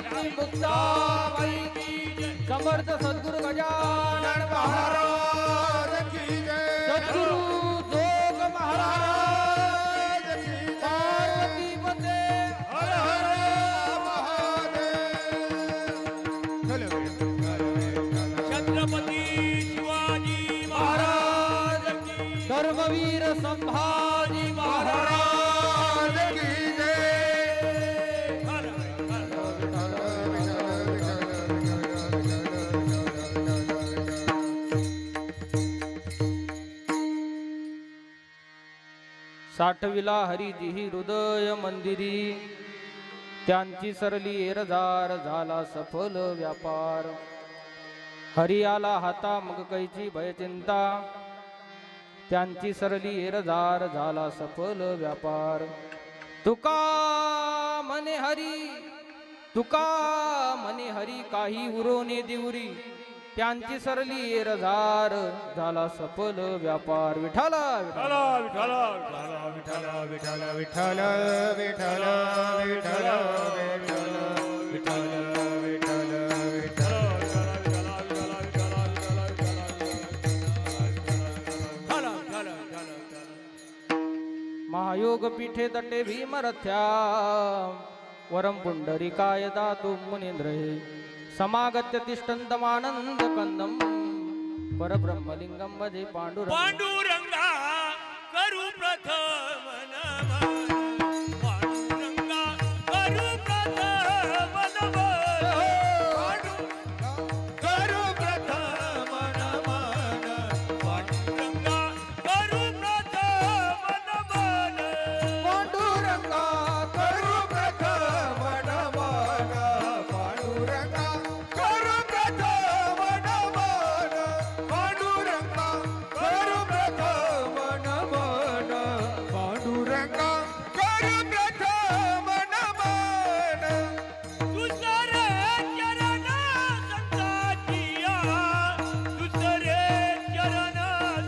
आदिशक्ती मुक्ताबाई समर्थ सद्गुरु गजानन महाराज की जय सद्गुरु जोग महाराज की जय पार्वती पते हर हर महादेव चलो छत्रपती शिवाजी महाराज की धर्मवीर संभाजी महाराज की जय हर हर साठविला हरिजी हृदय मंदिरी त्यांची सरली एरजार झाला सफल व्यापार हरी आला हाता मग कैची भयचिंता त्यांची सरली एरजार झाला सफल व्यापार तुका मने हरी काही उरोने दिवरी त्यांची सरली एरजार झाला सफल व्यापार विठाला विठाला विठ्ठल विठ्ठल विठ्ठल विठ्ठल विठ्ठल विठ्ठल विठ्ठल विठ्ठल विठ्ठल विठ्ठल महायोग पीठे तटे भीमरथ्या वरम पुंडरीकाय दातु मुनींद्र हे समागत्य तिष्ठन्तमानंद कंदम परब्रह्मलिंगम भजे पांडुरंग पांडुरंगा करू प्रथम नमन पांडुरंगा करू प्रथम नमन करू प्रथम नमन पांडुरंगा करू प्रथम नमन पांडुरंगा करू प्रथम नमन पांडुरंगा करू प्रथम नमन पांडुरंगा करू प्रथम नमन पांडुरंगा करू प्रथम नमन दुसरे चरण संताचिया दुसरे चरण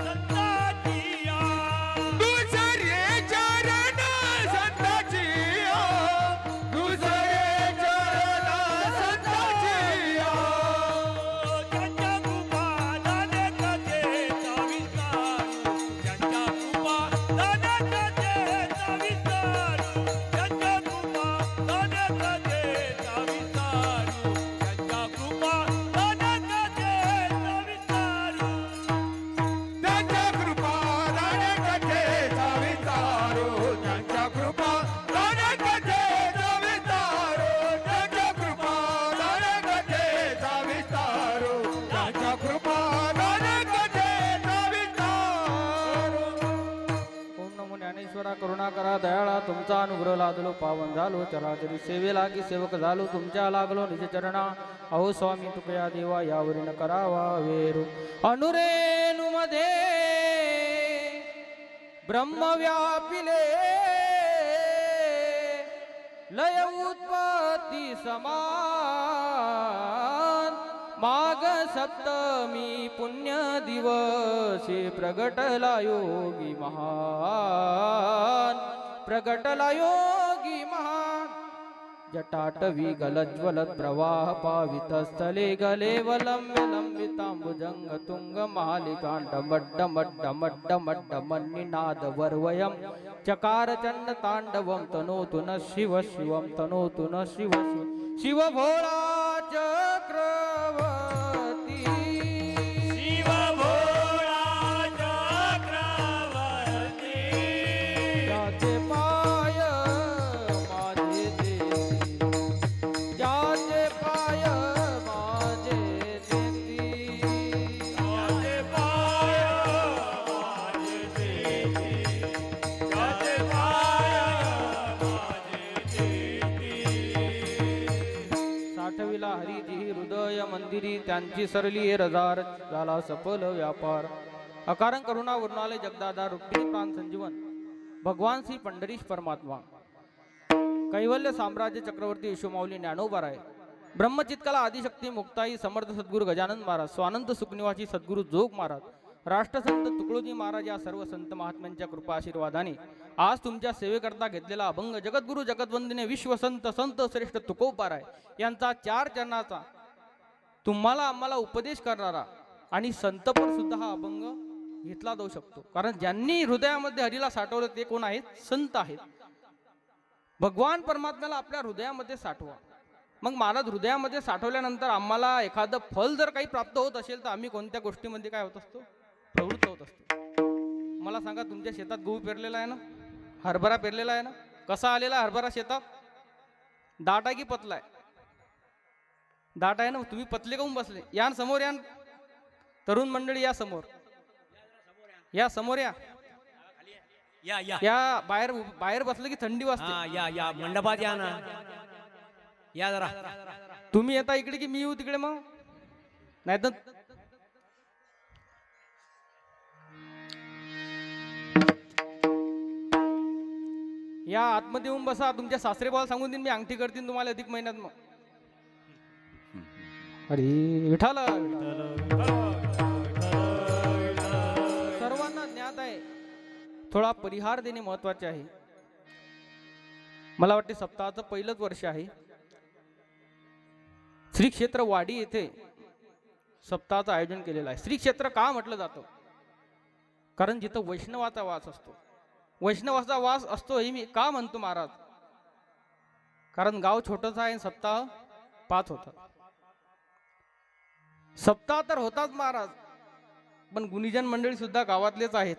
संताचिया दुसरे चरण संताचिया दुसरे चरण संताचिया त्यांच्या कृपा दाने कथेचा विस्तारू त्यांच्या कृपा दाने कथेचा विस्तारू त्यांच्या कृपा दाने कथेचा विस्तारू त्यांच्या कृपा दाने कथेचा विस्तारू त्यांच्या कृपा दाने कथेचा विस्तारू त्यांच्या कृपा दाने कथेचा विस्तारू त्यांच्या कृपा दाने कथेचा विस्तारू त्यांच्या कृपा दाने कथेचा विस्तारू ओम नमो ज्ञानेश्वरा करुणा करा दयाळा तुमचा अनुग्रह लादलो पावन झालो चराचरी सेवेला की सेवक झालो तुमच्या लागलो निज चरणा अहो स्वामी तुकया देवा यावरी न करावा वेरू अनुरेणू मध्ये ब्रह्म व्यापिले लय उत्पत्ती समान माघ सप्तमी पुण्य दिवशी प्रगटला योगी महान प्रगटला योगी महान जटाटवी गलज्वलत प्रवाह पावित स्थले गले वलंबितांबुजंग तुंग महालिकांडमड्डमड्डमड्डमड्डमन्निनाद वर्वयं चकार चंड तांडवं तनोतु न शिव शिवं तनोतु न शिव शिव शिव भोळा चक्रवर्ती शिव भोळा चक्रवर्ती ज्याचे पाय माझे देती ज्याचे पाय माझे देती त्याचे पाय माझे देती त्याचे पाय माझे देती साठविला हरिजी हृदय मंदिरी त्यांची सरली रजार झाला सफल व्यापार अकारण करुणा वर्णाले जगदाधार रुक्मिणी प्राण संजीवन भगवान श्री पंढरीश परमात्मा कैवल्य साम्राज्य चक्रवर्ती यशोमाऊली ज्ञानोबाराय ब्रह्मचित्काला आदिशक्ती मुक्ताई समर्थ सद्गुरू गजानन महाराज स्वानंद सुखनिवासी सद्गुरू जोग महाराज राष्ट्रसंत तुकडोजी महाराज या सर्व संत महात्म्यांच्या कृपा आशीर्वादाने आज तुमच्या सेवेकरता घेतलेला अभंग जगद्गुरु जगद्वंदनीय विश्वसंत संत श्रेष्ठ तुकोबाराय यांचा 4 चरणाचा तुम्हाला आम्हाला उपदेश करणारा आणि संतपर सुद्धा हा अभंग घेतला जाऊ शकतो. कारण ज्यांनी हृदयामध्ये हरीला साठवलं ते कोण आहेत? संत आहेत. भगवान परमात्म्याला आपल्या हृदयामध्ये साठवा. मग महाराज हृदयामध्ये साठवल्यानंतर आम्हाला एखादं फल जर काही प्राप्त होत असेल तर आम्ही कोणत्या गोष्टीमध्ये काय होत असतो? प्रवृत्त होत असतो. मला सांगा, तुमच्या शेतात गहू पेरलेला आहे ना, हरभरा पेरलेला आहे ना, कसा आलेला हरभरा शेतात? दाट आहे की पतला आहे? दाट आहे ना. तुम्ही पतले काऊन बसले? या न समोर, या न. तरुण मंडळी या समोर, या समोर या. या या या बाहेर बाहेर बसलं की थंडी वाजते. हा, या या मंडपात या ना, या जरा. तुम्ही येता इकडे की मी येऊ तिकडे? मग नाही तर या आतमध्ये येऊन बसा. तुमच्या सासरे बाला सांगून देईन मी, अंगठी करतील तुम्हाला अधिक महिन्यात. मग अरे विठाल, सर्वांना ज्ञात आहे थोडा परिहार देणे महत्वाचे आहे. मला वाटते सप्ताहाचं पहिलंच वर्ष आहे. श्री क्षेत्र वाडी येथे सप्ताहाचं आयोजन केलेलं आहे. श्री क्षेत्र का म्हटलं जातं? कारण जिथं वैष्णवाचा वास असतो. वैष्णवाचा वास असतो हे मी का म्हणतो महाराज? कारण गाव छोटंच आहे, सप्ताह 5 होतात. सप्ताह तर होताच महाराज, पण गुणीजन मंडळी सुद्धा गावातलेच आहेत.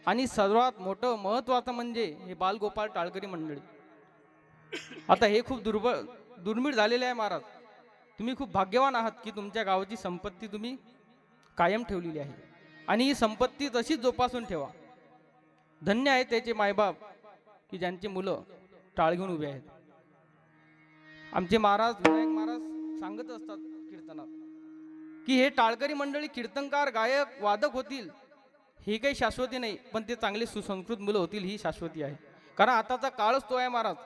आणि सर्वात मोठं महत्वाचं म्हणजे हे बालगोपाळ टाळकरी मंडळी. आता हे खूप दुर्मिळ झालेले आहे महाराज. तुम्ही खूप भाग्यवान आहात की तुमच्या गावाची संपत्ती तुम्ही कायम ठेवलेली आहे आणि ही संपत्ती तशीच जोपासून ठेवा. धन्य आहे त्याचे मायबाप की ज्यांची मुलं टाळ घेऊन उभे आहेत. आमचे महाराज विनायक महाराज सांगत असतात कीर्तनात की हे टाळकरी मंडळी कीर्तनकार, गायक, वादक होतील ही काही शाश्वती नाही, पण ते चांगले सुसंस्कृत मुलं होतील ही शाश्वती आहे. कारण आताचा काळच तो आहे महाराज.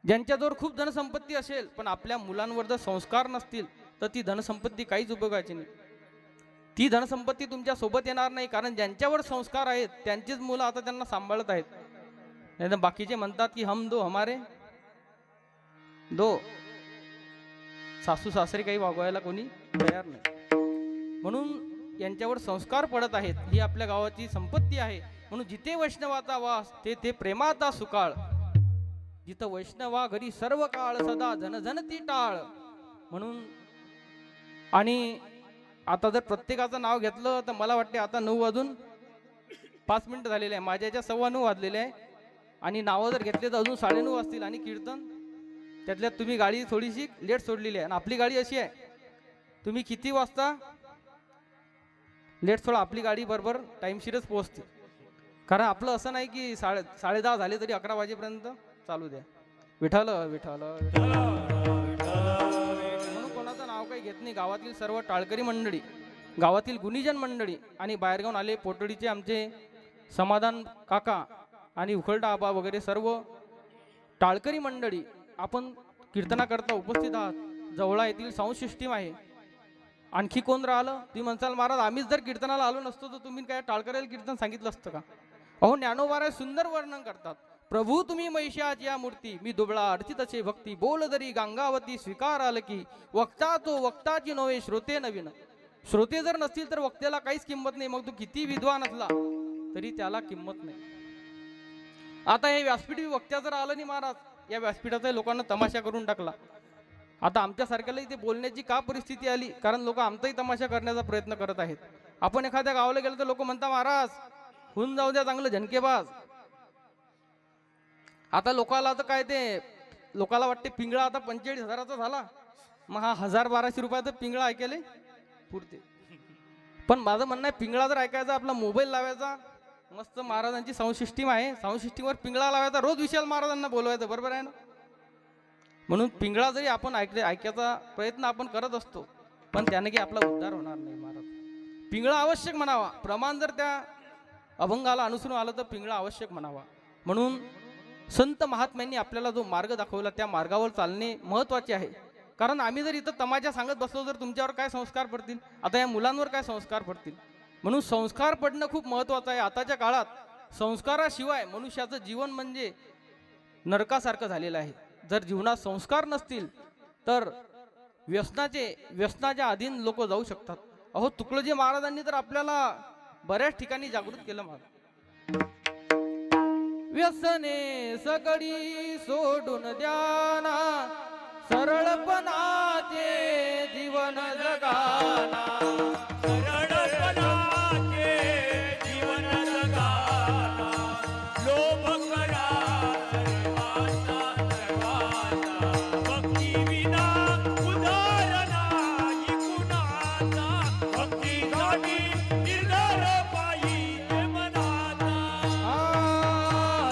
ज्यांच्याजवळ खूप धनसंपत्ती असेल पण आपल्या मुलांवर जर संस्कार नसतील तर ती धनसंपत्ती काहीच उपयोगाची नाही. ती धनसंपत्ती तुमच्या सोबत येणार नाही. कारण ज्यांच्यावर संस्कार आहेत त्यांचीच मुलं आता त्यांना सांभाळत आहेत. नाही तर बाकीचे म्हणतात की हम दो हमारे दो. सासू सासरे काही वागवायला कोणी तयार नाही. म्हणून यांच्यावर संस्कार पडत आहेत. ही आपल्या गावाची संपत्ती आहे. म्हणून जिथे वैष्णवाचा वास ते प्रेमाचा सुकाळ. जिथं वैष्णवा घरी सर्व काळ सदा जनजनती टाळ. म्हणून आणि आता जर प्रत्येकाचं नाव घेतलं तर मला वाटते आता 9 वाजून 5 मिनिटं झालेले आहे. माझ्या याच्या 9:15 वाजलेले आहे आणि नावं जर घेतले तर अजून 9:30 वाजतील. आणि कीर्तन त्यातल्यात तुम्ही गाडी थोडीशी लेट सोडलेली आहे. आणि आपली गाडी अशी आहे, तुम्ही किती वाजता लेट सोडा, आपली गाडी बरोबर टाईमशीरच पोहोचते. कारण आपलं असं नाही की 10:30 झाले तरी 11 वाजेपर्यंत चालू द्या. विठाल विठाल म्हणून कोणाचं नाव काही घेत नाही. गावातील सर्व टाळकरी मंडळी, गावातील गुणीजन मंडळी आणि बाहेरगावून आले पोटडीचे आमचे समाधान काका आणि उखलटा आबा वगैरे सर्व टाळकरी मंडळी आपण कीर्तनाकरता उपस्थित आहात. जवळा येथील साऊंड सिस्टीम आहे. आणखी कोण राहिलं? तुम्ही म्हणसाल महाराज आम्हीच जर कीर्तनाला आलो नसतो तर तुम्ही काय टाळकरीला कीर्तन सांगितलं असतं का? अहो ज्ञानोबा सुंदर वर्णन करतात. प्रभू तुम्ही महिषाची या मूर्ती, मी दुबळा अर्चितचे भक्ती, बोल दरी गंगावती स्वीकार आल की, वक्ता तो वक्ताची नव्हे श्रोते नवीन. श्रोते जर नसतील तर वक्त्याला काहीच किंमत नाही. मग तू किती विद्वान असला तरी त्याला किंमत नाही. आता हे व्यासपीठ वक्त्या जर आलं नाही महाराज, या व्यासपीठाचा लोकांना तमाशा करून टाकला. आता आमच्यासारख्याला इथे बोलण्याची का परिस्थिती आली? कारण लोक आमचाही तमाशा करण्याचा प्रयत्न करत आहेत. आपण एखाद्या गावाला गेलो तर लोक म्हणतात महाराज होऊन जाऊ द्या चांगलं झणकेबाज. आता लोकाला तर काय ते लोकाला वाटते पिंगळा आता 45,000चा झाला, मग हा 1000-1200 रुपयाचा पिंगळा ऐकायला पुरते. पण माझं म्हणणं आहे पिंगळा जर ऐकायचा आपला मोबाईल लावायचा, मस्त महाराजांची साऊंड सिस्टीम आहे, साऊंड सिस्टीमवर पिंगळा लावायचा, रोज विशाल महाराजांना बोलवायचं. बरोबर आहे ना? म्हणून पिंगळा जरी आपण ऐकायचा प्रयत्न आपण करत असतो पण त्याने की आपला उद्धार होणार नाही महाराज. पिंगळा आवश्यक म्हणावा. प्रमाण जर त्या अभंगाला अनुसरून आलं तर पिंगळा आवश्यक म्हणावा. म्हणून संत महात्म्यांनी आपल्याला जो मार्ग दाखवला त्या मार्गावर चालणे महत्त्वाचे आहे. कारण आम्ही जर इथं तमाशा सांगत बसलो तर तुमच्यावर काय संस्कार पडतील? आता या मुलांवर काय संस्कार पडतील? म्हणून संस्कार पडणं खूप महत्त्वाचं आहे. आताच्या काळात संस्काराशिवाय मनुष्याचं जीवन म्हणजे नरकासारखं झालेलं आहे. जर जीवनात संस्कार नसतील तर व्यसनाच्या अधीन लोक जाऊ शकतात. अहो, तुकडोजी महाराजांनी तर आपल्याला बऱ्याच ठिकाणी जागृत केलं. व्यसने सगळी सोडून द्याना, सरळपणाचे जीवन जगाना. सरळपणाचे जीवन जगाना, लोभ करा सर्वांचा सर्वांचा, भक्ती विना उदार नाही कुणाचा, भक्तीसाठी निर्धार पाहिजे मनाचा.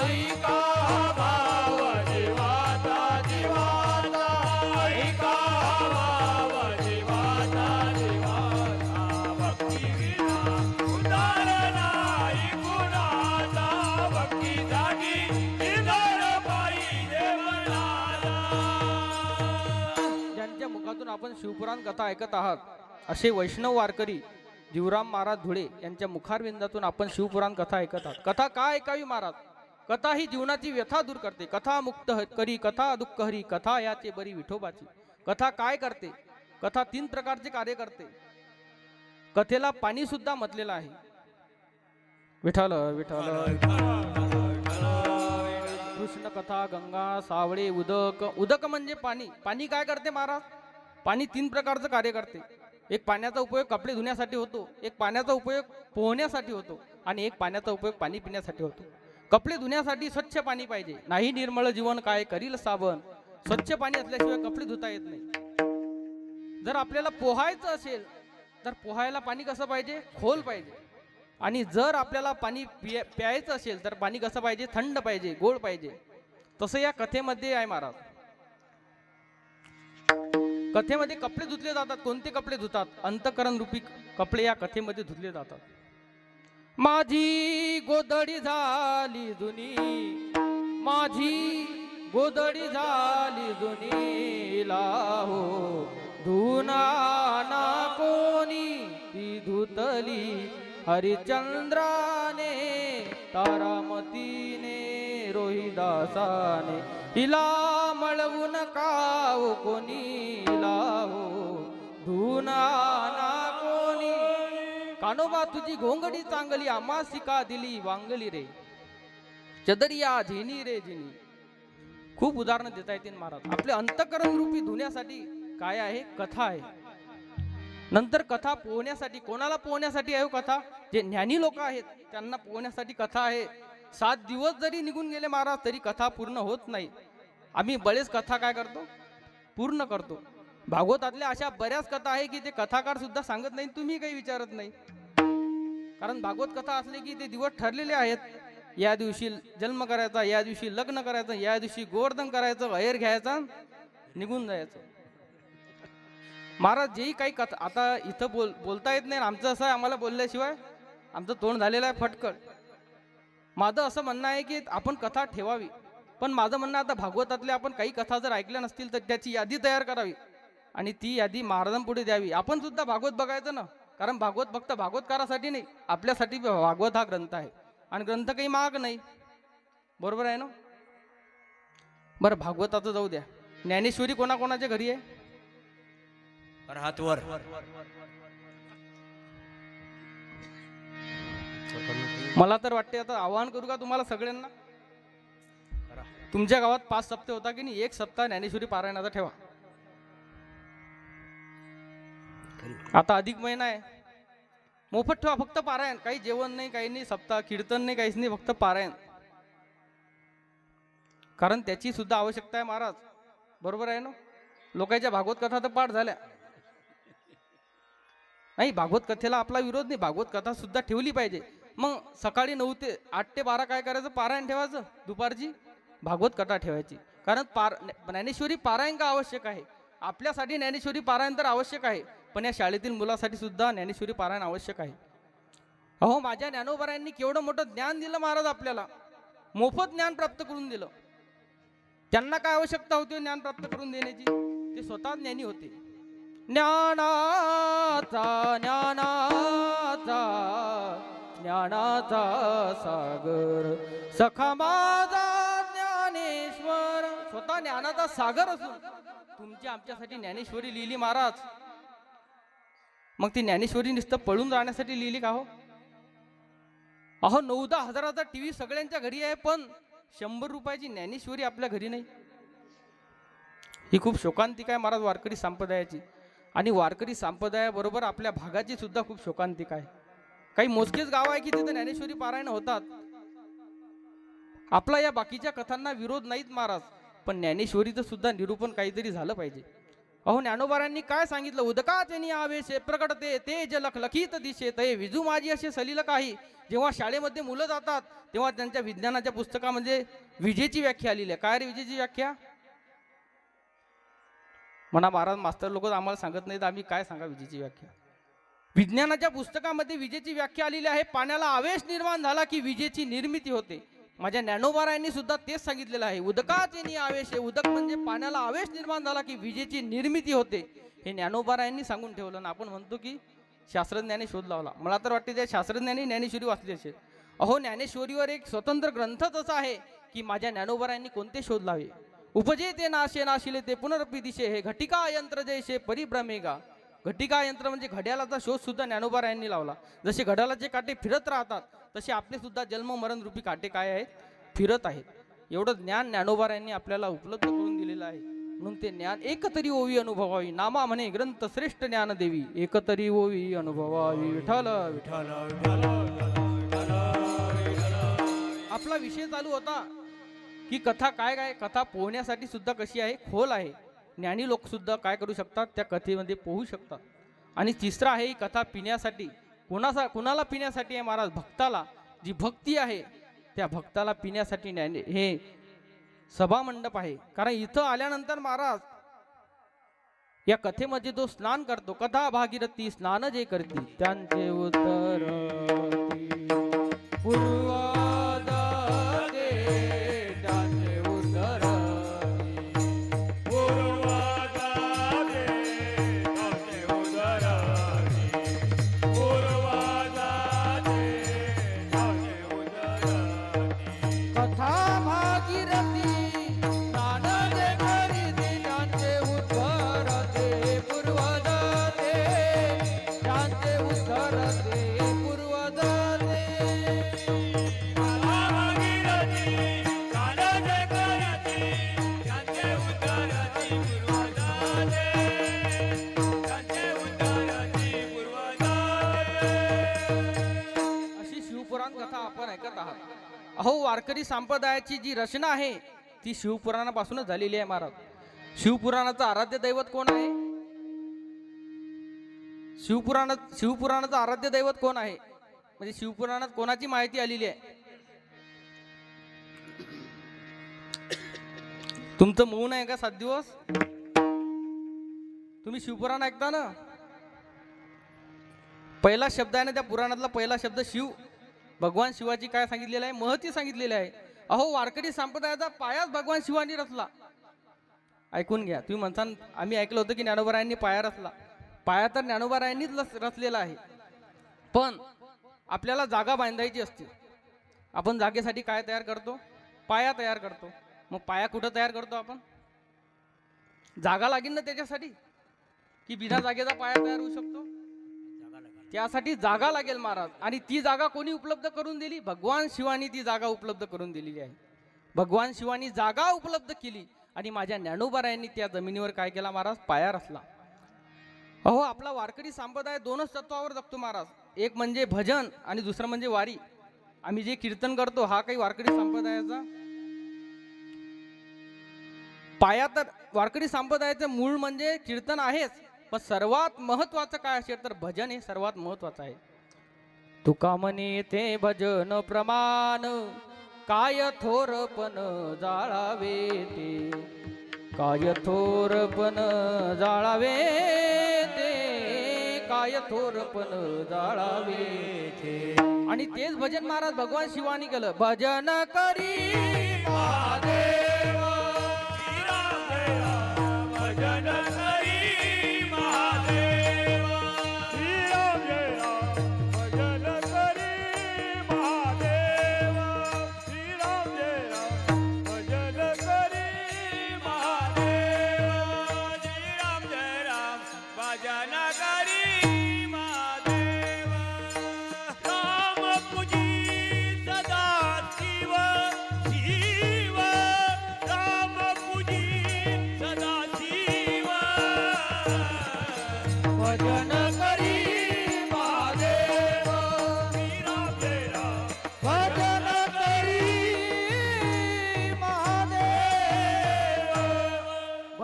ऐका भाव जीवाचा जीवाचा, ऐका भाव जीवाचा जीवाचा, भक्ती विना उदार नाही कुणाचा, भक्तीसाठी निर्धार पाहिजे मनाचा. ज्यांच्या मुखातून आपण शिवपुराण कथा ऐकत आहात असे वैष्णव वारकरी जीवराम महाराज धुळे यांच्या मुखारविंदातून आपण शिवपुराण कथा ऐकत आहात. कथा का ऐकावी महाराज? कथा ही जीवनाची व्यथा दूर करते. कथा मुक्त करी कथा दुःख हरी, कथा याचे बरी विठोबाची. कथा काय करते? कथा 3 प्रकारचे कार्य करते. कथेला पाणी सुद्धा म्हटलेलं आहे. विठ्ठल विठ्ठल. कृष्ण कथा, गंगा, सावळे, उदक. उदक म्हणजे पाणी. पाणी काय करते महाराज? पाणी 3 प्रकारचं कार्य करते. एक पाण्याचा उपयोग कपडे धुण्यासाठी होतो, एक पाण्याचा उपयोग पोहण्यासाठी होतो, आणि एक पाण्याचा उपयोग पाणी पिण्यासाठी होतो. कपडे धुण्यासाठी स्वच्छ पाणी पाहिजे. नाही निर्मळ जीवन काय करील साबण. स्वच्छ पाणी असल्याशिवाय कपडे धुता येत नाही. जर आपल्याला पोहायचं असेल तर पोहायला पाणी कसं पाहिजे? खोल पाहिजे. आणि जर आपल्याला पाणी प्यायचं असेल तर पाणी कसं पाहिजे? थंड पाहिजे, गोड पाहिजे. तसं या कथेमध्ये आहे महाराज. कथेमध्ये कपडे धुतले जातात. कोणते कपडे धुतात? अंतकरण रूपी कपडे या कथेमध्ये धुतले जातात. माझी गोदडी झाली जुनी, माझी गोदडी झाली जुनी, लाहो धुना ना कोणी, ती धुतली हरिचंद्राने, तारामतीने, रोहिदासाने. हिला मळवून काव कोणी, लाहो धुना ना कोणी. कानोबा तुझी घोंगडी चांगली, आमासिका दिली वांगली रे, चदरिया झिनी रे झिनी. खूप उदाहरणं देता येतील महाराज. आपले अंतकरण रूपी धुण्यासाठी काय आहे? कथा आहे. नंतर कथा पोहण्यासाठी. कोणाला पोहण्यासाठी आहे कथा? जे ज्ञानी लोक आहेत त्यांना पोहण्यासाठी कथा आहे. 7 दिवस जरी निघून गेले महाराज तरी कथा पूर्ण होत नाही. आम्ही बरेच कथा काय करतो? पूर्ण करतो. भागवतातल्या अशा बऱ्याच कथा आहे की ते कथाकार सुद्धा सांगत नाही, तुम्ही काही विचारत नाही. कारण भागवत कथा असले की ते दिवस ठरलेले आहेत. या दिवशी जन्म करायचा, या दिवशी लग्न करायचं, या दिवशी गोवर्धन करायचं, अहेर घ्यायचा, निघून जायचं. महाराज जेही काही कथा आता इथं बोलता येत नाही. आमचं असं आहे, आम्हाला बोलल्याशिवाय आमचं तोंड झालेलं आहे फटकट. माझं असं म्हणणं आहे की आपण कथा ठेवावी. पण माझं म्हणणं आता भागवतातल्या आपण काही कथा जर ऐकल्या नसतील तर त्याची यादी तयार करावी आणि ती यादी महाराजांपुढे द्यावी. आपण सुद्धा भागवत बघायचं ना. कारण भागवत फक्त भागवतकारासाठी नाही, आपल्यासाठी भागवत हा ग्रंथ आहे. आणि ग्रंथ काही महाग नाही. बरोबर आहे ना? बरं, भागवताचं जाऊ द्या. ज्ञानेश्वरी कोणाकोणाच्या घरी आहे? हातवर. मला तर वाटते आता आवाहन करू का तुम्हाला सगळ्यांना? तुमच्या गावात 5 सप्ते होता की नाही, 1 सप्ताह ज्ञानेश्वरी पारायणाचा ठेवा. आता अधिक महिना आहे, मोफत ठेवा. फक्त पारायण. काही जेवण नाही, काही नाही, सप्ताह कीर्तन नाही, काहीच नाही, फक्त पारायण. कारण त्याची सुद्धा आवश्यकता आहे महाराज. बरोबर आहे ना? लोकांच्या भागवत कथा तर पाठ झाल्या नाही. भागवत कथेला आपला विरोध नाही, भागवत कथा सुद्धा ठेवली पाहिजे. मग सकाळी 9 ते 8 ते 12 काय करायचं? पारायण ठेवायचं. दुपारची भागवत कथा ठेवायची. कारण ज्ञानेश्वरी पारायण का आवश्यक आहे? आपल्यासाठी ज्ञानेश्वरी पारायण तर आवश्यक आहे, पण या शाळेतील मुलासाठी सुद्धा ज्ञानेश्वरी पारायण आवश्यक आहे. अहो, माझ्या ज्ञानोबारायांनी केवढं मोठं ज्ञान दिलं महाराज आपल्याला. मोफत ज्ञान प्राप्त करून दिलं. त्यांना काय आवश्यकता होती ज्ञान प्राप्त करून देण्याची? ते स्वतः ज्ञानी होते. ज्ञानाचा ज्ञानाचा ज्ञानाचा सागर सखा माझा ज्ञानेश्वर. स्वतः ज्ञानाचा सागर असून तुमची आमच्यासाठी ज्ञानेश्वरी लिहिली महाराज. मग ती ज्ञानेश्वरी नुसतं पळून राहण्यासाठी लिहिली का हो? अहो 9-10 हजाराचा टीव्ही सगळ्यांच्या घरी आहे, पण 100 रुपयाची ज्ञानेश्वरी आपल्या घरी नाही. ही खूप शोकांतिका आहे महाराज वारकरी संप्रदायाची. आणि वारकरी संप्रदायाबरोबर आपल्या भागाची सुद्धा खूप शोकांतिका आहे. काही मोजकेच गाव आहे की तिथे ज्ञानेश्वरी पारायण होतात. आपला या बाकीच्या कथांना विरोध नाहीत महाराज, पण ज्ञानेश्वरीचं सुद्धा निरूपण काहीतरी झालं पाहिजे. अहो ज्ञानोबारांनी काय सांगितलं? उदकाचे आवेशे प्रकटते तेज लखलखीत दिशे तये विजू माझी असे सलील काही. जेव्हा शाळेमध्ये मुलं जातात तेव्हा त्यांच्या विज्ञानाच्या पुस्तकामध्ये विजेची व्याख्या आलेली आहे. काय रे विजेची व्याख्या? म्हणा महाराज मास्तर लोक आम्हाला सांगत नाहीत, आम्ही काय सांगा विजेची व्याख्या? विज्ञानाच्या पुस्तकामध्ये विजेची व्याख्या आलेली आहे. पाण्याला आवेश निर्माण झाला की विजेची निर्मिती होते. माझ्या ज्ञानोबारायांनी सुद्धा तेच सांगितलेलं आहे. उदकाचे आवेश आहे. उदक म्हणजे पाण्याला आवेश निर्माण झाला की विजेची निर्मिती होते. हे ज्ञानोबारायांनी सांगून ठेवलं ना. आपण म्हणतो की शास्त्रज्ञांनी शोध लावला. मला तर वाटते त्या शास्त्रज्ञांनी ज्ञानेश्वरी वाचली असेल. अहो ज्ञानेश्वरीवर एक स्वतंत्र ग्रंथच असा आहे की माझ्या ज्ञानोबारायांनी कोणते शोध लावे. उपजे ते नाशे नाशिले ते पुनरपी दिशे हे घटिका यंत्र जैसे परिभ्रमेगा. घटिका यंत्र म्हणजे घड्याळाचा शोध सुद्धा ज्ञानोबारायांनी लावला. जसे घड्याळाचे काटे फिरत राहतात तसे आपले सुद्धा जन्म मरण रूपी काटे काय आहेत? फिरत आहेत. एवढं ज्ञान ज्ञानोबारायांनी आपल्याला उपलब्ध करून दिलेलं आहे. म्हणून ते ज्ञान एकतरी ओवी अनुभवावी. नामा म्हणे ग्रंथ श्रेष्ठ ज्ञान देवी एकतरी ओवी अनुभवावी. विठ्ठल विठ्ठल. आपला विषय चालू होता की कथा काय काय. कथा पोहण्यासाठी सुद्धा कशी आहे? खोल आहे. ज्ञानी लोक सुद्धा काय करू शकतात? त्या कथेमध्ये पोहू शकतात. आणि तिसरा आहे ही कथा पिण्यासाठी. कुणाला पिण्यासाठी आहे महाराज? भक्ताला. जी भक्ती आहे त्या भक्ताला पिण्यासाठी हे सभा मंडप आहे. कारण इथं आल्यानंतर महाराज या कथेमध्ये जो स्नान करतो, कथा भागीरथी स्नान जे करती त्यांचे उत्तर अहो वारकरी संप्रदायाची जी रचना आहे ती शिवपुराणापासूनच झालेली आहे महाराज. शिवपुराणाचं आराध्य दैवत कोण आहे? शिवपुराणाचं आराध्य दैवत कोण आहे? म्हणजे शिवपुराणात कोणाची माहिती आलेली आहे? तुमचं मौन आहे का 7 दिवस? तुम्ही शिवपुराण ऐकता ना? पहिला शब्द आहे ना त्या पुराणातला पहिला शब्द शिव. भगवान शिवाची काय सांगितलेलं आहे? महती सांगितलेलं आहे. अहो वारकरी संप्रदायाचा पायाच भगवान शिवानी रचला. ऐकून घ्या. तुम्ही म्हणता आम्ही ऐकलं होतं की ज्ञानोबारायांनी पाया रचला. पाया तर ज्ञानोबारायांनीच रचलेला आहे. पण आपल्याला जागा बांधायची असते. आपण जागेसाठी काय तयार करतो? पाया तयार करतो. मग पाया कुठं तयार करतो आपण? जागा लागेल ना त्याच्यासाठी, की बिना जागेचा पाया तयार होऊ शकतो? त्यासाठी जागा लागेल महाराज. आणि ती जागा कोणी उपलब्ध करून दिली? भगवान शिवानी ती जागा उपलब्ध करून दिलेली आहे. भगवान शिवानी जागा उपलब्ध केली आणि माझ्या ज्ञानोबारायांनी त्या जमिनीवर काय केला महाराज? पाया रचला. अहो आपला वारकरी संप्रदाय 2च तत्वावर जगतो महाराज. एक म्हणजे भजन आणि दुसरं म्हणजे वारी. आम्ही जे कीर्तन करतो हा काही वारकरी संप्रदायाचा पाया. तर वारकरी संप्रदायाचं मूळ म्हणजे कीर्तन आहेच, पण सर्वात महत्वाचं काय असेल तर भजन हे सर्वात महत्वाचं आहे. तुका म्हणे ते भजन प्रमाण काय थोरपण जाळावे ते. काय थोरपण जाळावे ते. काय थोरपण जाळावे ते. आणि तेच भजन महाराज भगवान शिवानी केलं. भजन करी महादेव भजन करी महादेव. भजन करी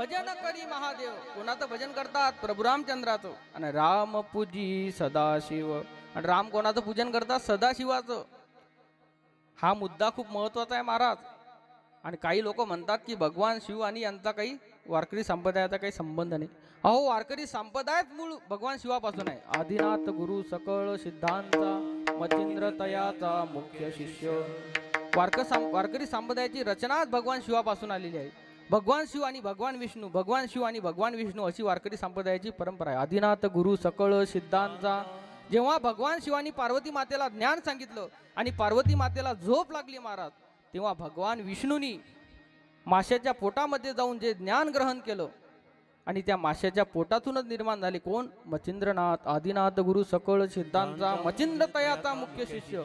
भजन करी महादेव. कोणाचं भजन करतात? प्रभू रामचंद्राचं. आणि राम पूजी सदाशिव. आणि राम कोणाचं पूजन करतात? सदाशिवाचं. हा मुद्दा खूप महत्वाचा आहे महाराज. आणि काही लोक म्हणतात की भगवान शिव आणि यांचा काही वारकरी संप्रदायाचा काही संबंध नाही. अहो, वारकरी संप्रदायच मूळ भगवान शिवापासून आहे. आदिनाथ गुरु सकळ सिद्धांचा मचिंद्र तयाचा मुख्य शिष्य. वारकरी संप्रदायाची रचनाच भगवान शिवापासून आलेली आहे. भगवान शिव आणि भगवान विष्णू, भगवान शिव आणि भगवान विष्णू अशी वारकरी संप्रदायाची परंपरा आहे. आदिनाथ गुरु सकळ सिद्धांचा. जेव्हा भगवान शिवानी पार्वती मातेला ज्ञान सांगितलं आणि पार्वती मातेला झोप लागली महाराज, तेव्हा भगवान विष्णूनी माशाच्या पोटामध्ये जाऊन जे ज्ञान ग्रहण केलं आणि त्या माशाच्या पोटातूनच निर्माण झाले कोण? मचिंद्रनाथ. आदिनाथ गुरु सकळ सिद्धांचा मचिंद्र तयाचा मुख्य शिष्य.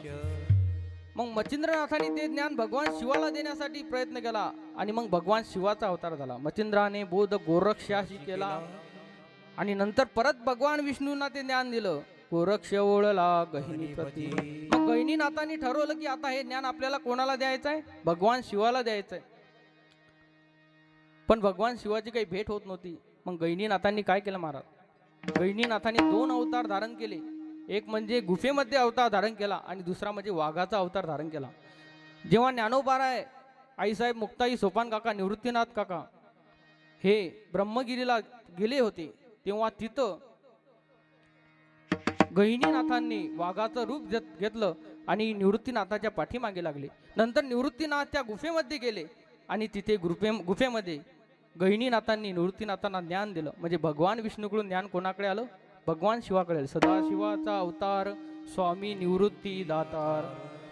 मग मचिंद्रनाथाने ते ज्ञान भगवान शिवाला देण्यासाठी प्रयत्न केला आणि मग भगवान शिवाचा अवतार झाला. मचिंद्राने बोध गोरक्षाशी केला आणि नंतर परत भगवान विष्णूंना ते ज्ञान दिलं. गोरक्ष ओळला गहिनी प्रती. मग गहिनीनाथांनी ठरवलं की आता हे ज्ञान आपल्याला कोणाला द्यायचं आहे? भगवान शिवाला द्यायचंय. पण भगवान शिवाची काही भेट होत नव्हती. मग गहिनीनाथांनी काय केलं महाराज? गहिनीनाथांनी 2 अवतार धारण केले. एक म्हणजे गुफेमध्ये अवतार धारण केला आणि दुसरा म्हणजे वाघाचा अवतार धारण केला. जेव्हा ज्ञानोबाराय, आईसाहेब मुक्ताई, सोपान काका, निवृत्तीनाथ काका हे ब्रह्मगिरीला गेले होते, तेव्हा तिथं गहिनीनाथांनी वाघाचं रूप घेतलं आणि निवृत्तीनाथाच्या पाठीमागे लागले. नंतर निवृत्तीनाथ त्या गुफेमध्ये गेले आणि तिथे गुफेमध्ये गहिनीनाथांनी निवृत्तीनाथांना ज्ञान दिलं. म्हणजे भगवान विष्णूकडून ज्ञान कोणाकडे आलं? भगवान शिवाकडे. सदाशिवाचा अवतार स्वामी निवृत्ती दातार.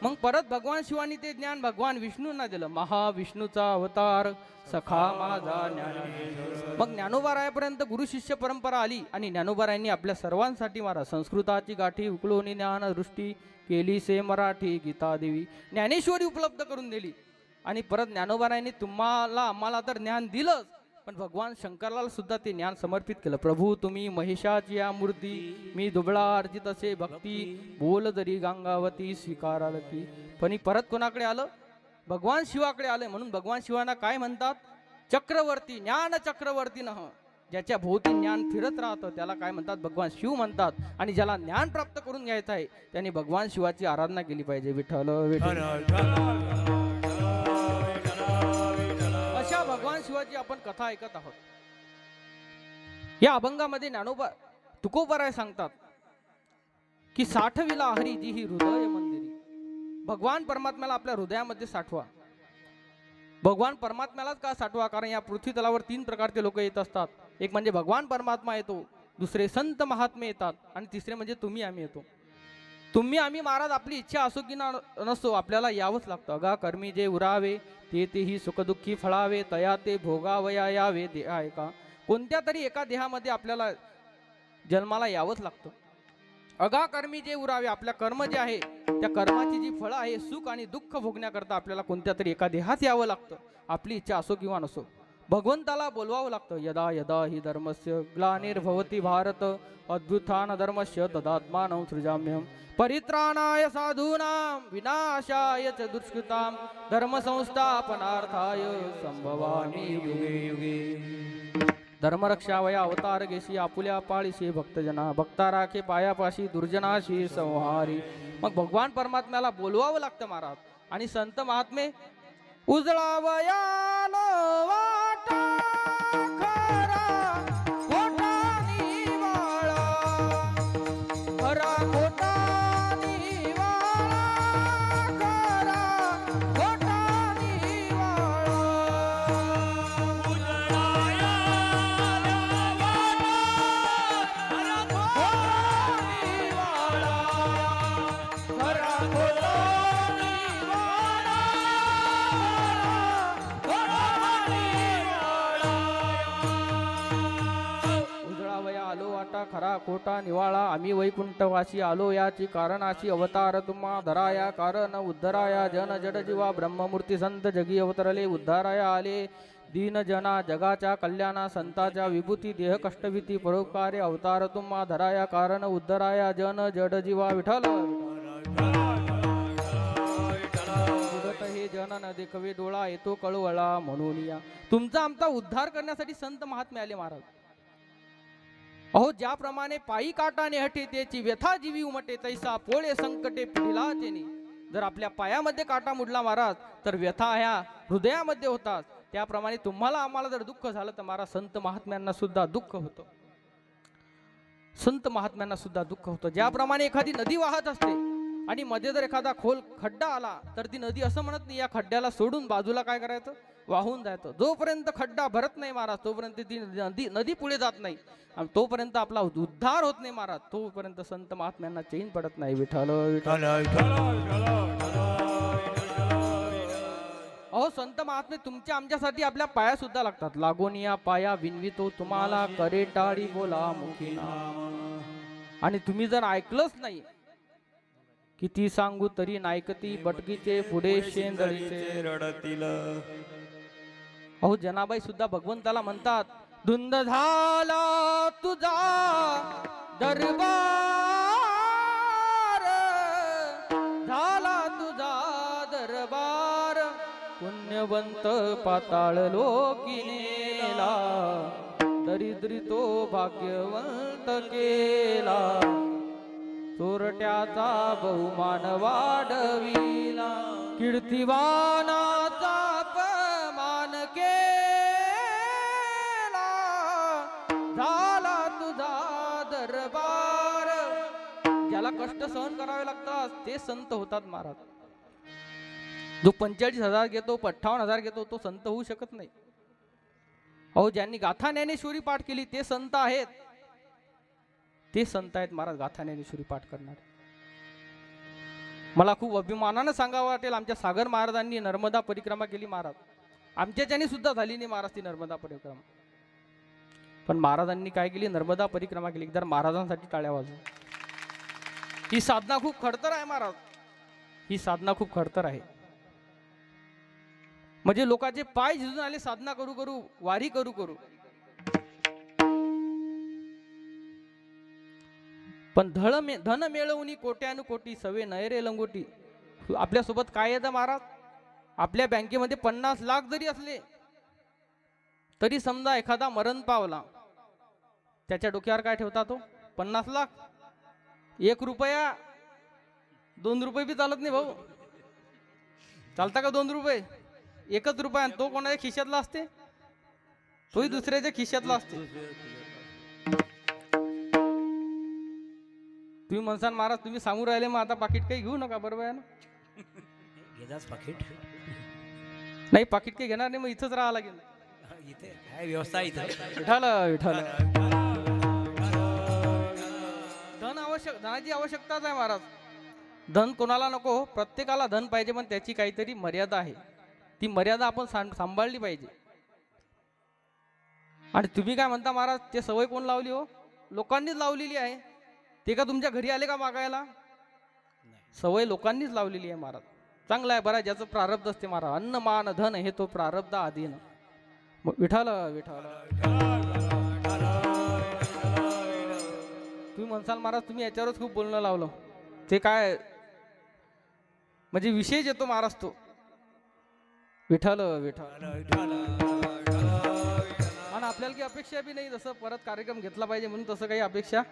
मग परत भगवान शिवानी ते ज्ञान भगवान विष्णूंना दिलं. महाविष्णूचा अवतार सखा माझा ज्ञान. मग ज्ञानोबारायापर्यंत गुरु शिष्य परंपरा आली आणि ज्ञानोबारायांनी आपल्या सर्वांसाठी महाराज संस्कृताची गाठी उकळून ज्ञान दृष्टी केली से मराठी गीता देवी ज्ञानेश्वरी उपलब्ध करून दिली. आणि परत ज्ञानोबारायांनी तुम्हाला आम्हाला तर ज्ञान दिलंच, पण भगवान शंकराला सुद्धा ते ज्ञान समर्पित केलं. प्रभू तुम्ही महिषाची या मूर्ती, मी दुबळा अर्जित असे भक्ती, बोल जरी गंगावती स्वीकाराल की. पण परत कोणाकडे आलं? भगवान शिवाकडे आलं. म्हणून भगवान शिवांना काय म्हणतात? चक्रवर्ती, ज्ञान चक्रवर्ती नह. ज्याच्या भोवती ज्ञान फिरत राहतं त्याला काय म्हणतात? भगवान शिव म्हणतात. आणि ज्याला ज्ञान प्राप्त करून घ्यायचं आहे त्याने भगवान शिवाची आराधना केली पाहिजे. विठ्ठल विठ्ठल. अशा भगवान शिवाची आपण कथा ऐकत आहोत. या अभंगामध्ये ज्ञानोबा तुकोबाराय सांगतात की साठविला हरी जी ही हृदय मंदिरी. भगवान परमात्म्याला आपल्या हृदयामध्ये साठवा. भगवान परमात्म्यालाच का साठवा? कारण या पृथ्वी तलावर 3 प्रकारचे लोक येत असतात. एक म्हणजे भगवान परमात्मा येतो, दुसरे संत महात्मे येतात आणि तिसरे म्हणजे तुम्ही आम्ही येतो. तुम्ही आम्ही महाराज आपली इच्छा असो की नसो आपल्याला यावंच लागतं. अगा कर्मी जे उरावे तेही सुखदुःखी फळावे, तया ते भोगावया यावे देह आहे का. कोणत्या तरी एका देहामध्ये आपल्याला जन्माला यावंच लागतं. अगा कर्मी जे उरावे, आपल्या कर्म जे आहे त्या कर्माची जी फळं आहे सुख आणि दुःख भोगण्याकरता आपल्याला कोणत्या तरी एका देहात यावं लागतं. आपली इच्छा असो किंवा नसो भगवंताला बोलवावं लागतं. यदा यदा हि धर्मस्य ग्लानिर्भवति भारत अद्भुतान धर्मस्य तदात्मानं सृजाम्यहम् परित्राणाय साधूनां विनाशाय च दुष्कृतां धर्म संस्थापनार्थाय संभवामि युगे युगे. धर्मरक्षावया अवतार घेशी आपुल्या पाळीशी भक्तजना भक्ता राखे पायापाशी दुर्जनाशी संहारी. मग भगवान परमात्म्याला बोलवावं लागतं महाराज. आणि संत महात्मे उजळावयाला वाटा खरा खोटा निवाळा, खरा खोटा खरा खोटा निवाळा. आम्ही वैकुंठवासी आलो याची कारणाची अवतार तुम्हा धराया कारण उद्धराया जन जड जीवा ब्रह्ममूर्ती संत जगी अवतरले उद्धाराया आले दीन जना जगाच्या कल्याणा संताच्या विभूती देह कष्टभीती परोपकारे अवतार तुम्हा धराया कारण उद्धराया जन जड जीवा. विठ्ठल हे जन पण न देखवे डोळा येतो कळवळा म्हणून या. तुमचा आमचा उद्धार करण्यासाठी संत महात्मे आले महाराज. अहो ज्याप्रमाणे पायी काटाने हटे त्याची व्यथा जीवी उमटे तैसा पोळे संकटे पिढीला तेने. जर आपल्या पायामध्ये काटा मुडला महाराज तर व्यथा ह्या हृदयामध्ये होतात. त्याप्रमाणे तुम्हाला आम्हाला जर दुःख झालं तर महाराज संत महात्म्यांना सुद्धा दुःख होतं. संत महात्म्यांना सुद्धा दुःख होतं. ज्याप्रमाणे एखादी नदी वाहत असते आणि मध्ये जर एखादा खोल खड्डा आला तर ती नदी असं म्हणत नाही या खड्ड्याला सोडून बाजूला काय करायचं, वाहून जायचं. जोपर्यंत खड्डा भरत नाही महाराज तोपर्यंत ती नदी पुढे जात नाही आणि तोपर्यंत आपला उद्धार होत नाही महाराज. तोपर्यंत संत महात्म्यांना चैन पडत नाही. विठ्ठल विठ्ठल. अहो संत महात्मे तुमच्या आमच्यासाठी आपल्या पाया सुद्धा लागतात. लागून या पाया विनवितो तुम्हाला करे टाळी बोला मुखी नाम. आणि तुम्ही जर ऐकलंच नाही किती सांगू तरी नायकती बटकीचे पुढे शेंदळीचे रडतील. अहो जनाबाई सुद्धा भगवंताला म्हणतात धुंद झाला तुझा दरबार, झाला तुझा दरबार, पुण्यवंत पाताळ लोकिनेला, दरिद्री तो भाग्यवंत केला, चोरट्याचा बहुमान वाढविला, कीर्तिवानाचा अपमान केला, झाला तुझा दरबार. ज्याला कष्ट सहन करावे लागतात ते संत होतात महाराज. जो 45,000 घेतो 58,000 घेतो तो संत होऊ शकत नाही. अहो ज्यांनी गाथा ज्ञानेश्वरी पाठ केली ते संत आहेत. ते संत आहेत महाराज गाथा ज्ञानेश्वरी पाठ करणारे. मला खूप अभिमानानं सांगावं वाटेल आमच्या सागर महाराजांनी नर्मदा परिक्रमा केली महाराज. आमच्याच्याने सुद्धा झाली नाही महाराज ती नर्मदा परिक्रमा. पण महाराजांनी काय केली, नर्मदा परिक्रमा केली. एकदा महाराजांसाठी टाळ्या वाजवा. ही साधना खूप खडतर आहे महाराज. ही साधना खूप खडतर आहे. म्हणजे लोकांचे पाय झिजून आले साधना करू करू, वारी करू करू. पण धन मिळवणी कोट्यानुकोटी सवे नयरे लंगोटी. आपल्यासोबत काय येतं महाराज, आपल्या बँकेमध्ये 50 लाख जरी असले तरी समजा एखादा मरण पावला त्याच्या डोक्यावर काय ठेवता तो 50 लाख. 1 रुपया 2 रुपये बी चालत नाही भाऊ. चालता का 2 रुपये? 1 रुपया. तो कोणाच्या खिशातला असते, तोही दुसऱ्याच्या खिशातला असते. तुम्ही म्हणसान महाराज तुम्ही सांगू राहिले मग आता पाकिट काही घेऊ नका, बरोबर आहे ना? पाकिट नाही पाकिट काही घेणार नाही, मग इथंच राहावं लागेल. इथे काय व्यवस्था इथे. विठाल विठाल. धनाची आवश्यकताच आहे महाराज. धन कोणाला नको, प्रत्येकाला धन पाहिजे, पण त्याची काहीतरी मर्यादा आहे. ती मर्यादा आपण सांभाळली पाहिजे. आणि तुम्ही काय म्हणता महाराज, ते सवय कोण लावली हो? लोकांनीच लावलेली आहे. ते का तुमच्या घरी आले का मागायला? सवय लोकांनीच लावलेली आहे महाराज. चांगला आहे बरं, ज्याचं प्रारब्ध असते महाराज. अन्न मान धन हे तो प्रारब्ध आधीन. विठाल विठाल. तुम्ही म्हणसाल महाराज तुम्ही याच्यावरच खूप बोलणं लावलं. ते काय म्हणजे विशेष येतो महाराज तो. विठाल विठाल. आणि आपल्याला काही अपेक्षा बी नाही जसं परत कार्यक्रम घेतला पाहिजे म्हणून, तसं काही अपेक्षा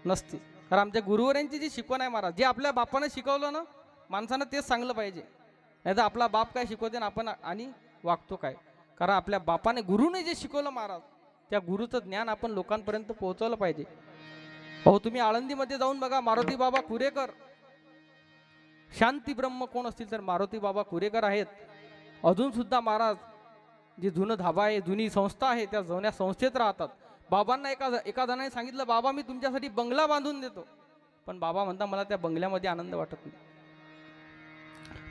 नसते. कारण आमच्या गुरुवरांची जी शिकवण आहे महाराज, जे आपल्या बापानं शिकवलं ना माणसानं तेच सांगलं पाहिजे. नाही तर आपला बाप काय शिकवते ना आपण आणि वागतो काय. कारण आपल्या बापाने गुरुने जे शिकवलं महाराज त्या गुरुचं ज्ञान आपण लोकांपर्यंत पोहोचवलं पाहिजे. अहो तुम्ही आळंदीमध्ये जाऊन बघा, मारुती बाबा कुरेकर, शांती ब्रह्म कोण असतील तर मारुती बाबा कुरेकर आहेत. अजून सुद्धा महाराज जे जुनं धाबा आहे, जुनी संस्था आहे, त्या जुन्या संस्थेत राहतात. बाबांना एका जणाने सांगितलं, बाबा मी तुमच्यासाठी बंगला बांधून देतो. पण बाबा म्हणता मला त्या बंगल्यामध्ये आनंद वाटत नाही.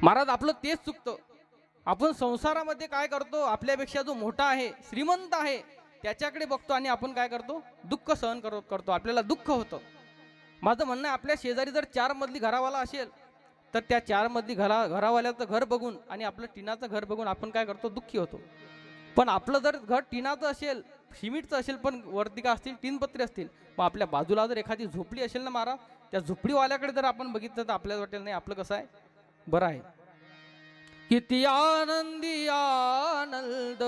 महाराज आपलं तेच चुकतं. आपण संसारामध्ये काय करतो, आपल्यापेक्षा जो मोठा आहे, श्रीमंत आहे, त्याच्याकडे बघतो आणि आपण काय करतो, दुःख सहन करतो. आपल्याला दुःख होतं. माझं म्हणणं आहे, आपल्या शेजारी जर 4 मजली घरावाला असेल तर त्या 4 मजली घरावाल्याचं घर बघून आणि आपलं टिनाचं घर बघून आपण काय करतो, दुःखी होतो. पण आपलं जर घर टिनाचं असेल, सिमेंटचं असेल, पण वरती का असतील 3 पत्रे असतील, मग आपल्या बाजूला जर एखादी झोपडी असेल ना महाराज, त्या झोपडीवाल्याकडे जर आपण बघितलं तर आपल्याला वाटेल नाही आपलं कसं आहे, बरं आहे. किती आनंदी आनंद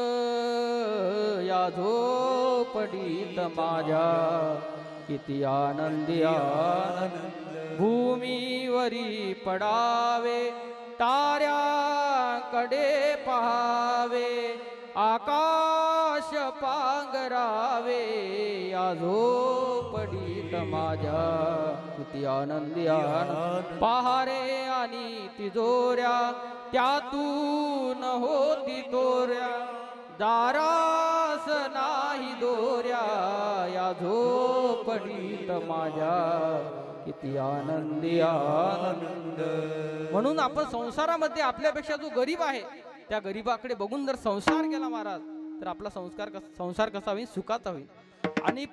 या झोपडीत माझ्या, किती आनंदी आनंद भूमीवरी पडावे, ताऱ्याकडे पहावे, आकाश पांघरावे या झोपडीत माझ्या, किती आनंदी आनंद पहारे आणि तिजोऱ्या, त्यातून होती तोऱ्या, दारास नाही दोऱ्या या झोपडीत माझ्या, किती आनंदी आनंद. म्हणून आपण संसारामध्ये आपल्यापेक्षा जो गरीब आहे त्या गरीबाकडे बघून जर संसार केला महाराज, तर आपला संसार कसा होईल, सुखाचा होईल. आणि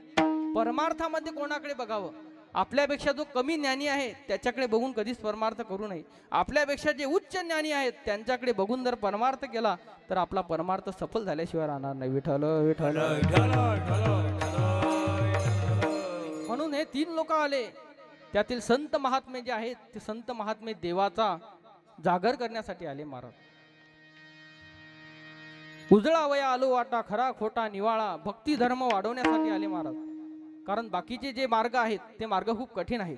परमार्थामध्ये कोणाकडे बघावं, आपल्यापेक्षा जो कमी ज्ञानी आहे त्याच्याकडे बघून कधीच परमार्थ करू नये. आपल्यापेक्षा जे उच्च ज्ञानी आहेत त्यांच्याकडे बघून जर परमार्थ केला तर आपला परमार्थ सफल झाल्याशिवाय राहणार नाही. विठ्ठल विठ्ठल. म्हणून हे 3 लोक आले, त्यातील संत महात्मे जे आहेत ते संत महात्मे देवाचा जागर करण्यासाठी आले महाराज. उजळा वया आलो वाटा, खरा खोटा निवाळा, भक्ती धर्म वाढवण्यासाठी आले महाराज. कारण बाकीचे जे मार्ग आहेत ते मार्ग खूप कठीण आहेत.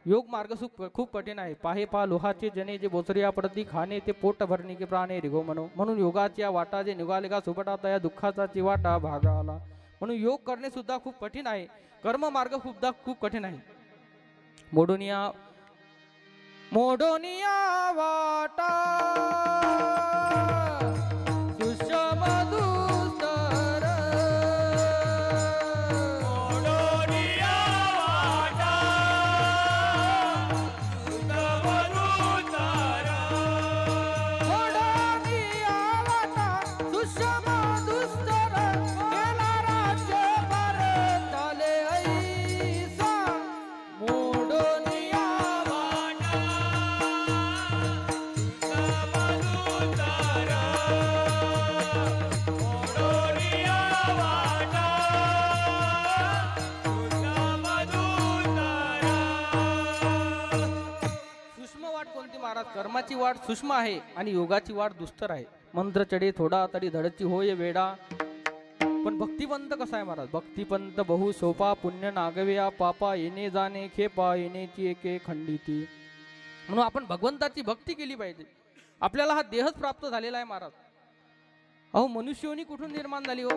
योग मार्ग खूप कठीण आहे. पाहे पा लोहाचे जने, जे बोचरिया पडती खाणे, ते पोट भरणे की प्राणे रिगो म्हणो. म्हणून योगाच्या वाटा जे निघाले का सुपटात, या दुःखाचा चिवाटा भागा आला. म्हणून योग करणे सुद्धा खूप कठीण आहे. कर्म मार्ग सुद्धा खूप कठीण आहे. मोडोनिया वाटा कर्माची वाट सूक्ष्म आहे आणि योगाची वाट दुस्तर आहे. मंत्र चढे थोडा तरी धडची होय वेडा. पण भक्तिपंत कसा आहे महाराज, भक्तिपंत बहु सोपा, पुण्य नागव्या पापा, येणे जाणे खेपा, येण्याची एके खंडिती. म्हणून आपण भगवंताची भक्ती केली पाहिजे. आपल्याला हा देहच प्राप्त झालेला आहे महाराज. अहो मनुष्योनी कुठून निर्माण झाली हो?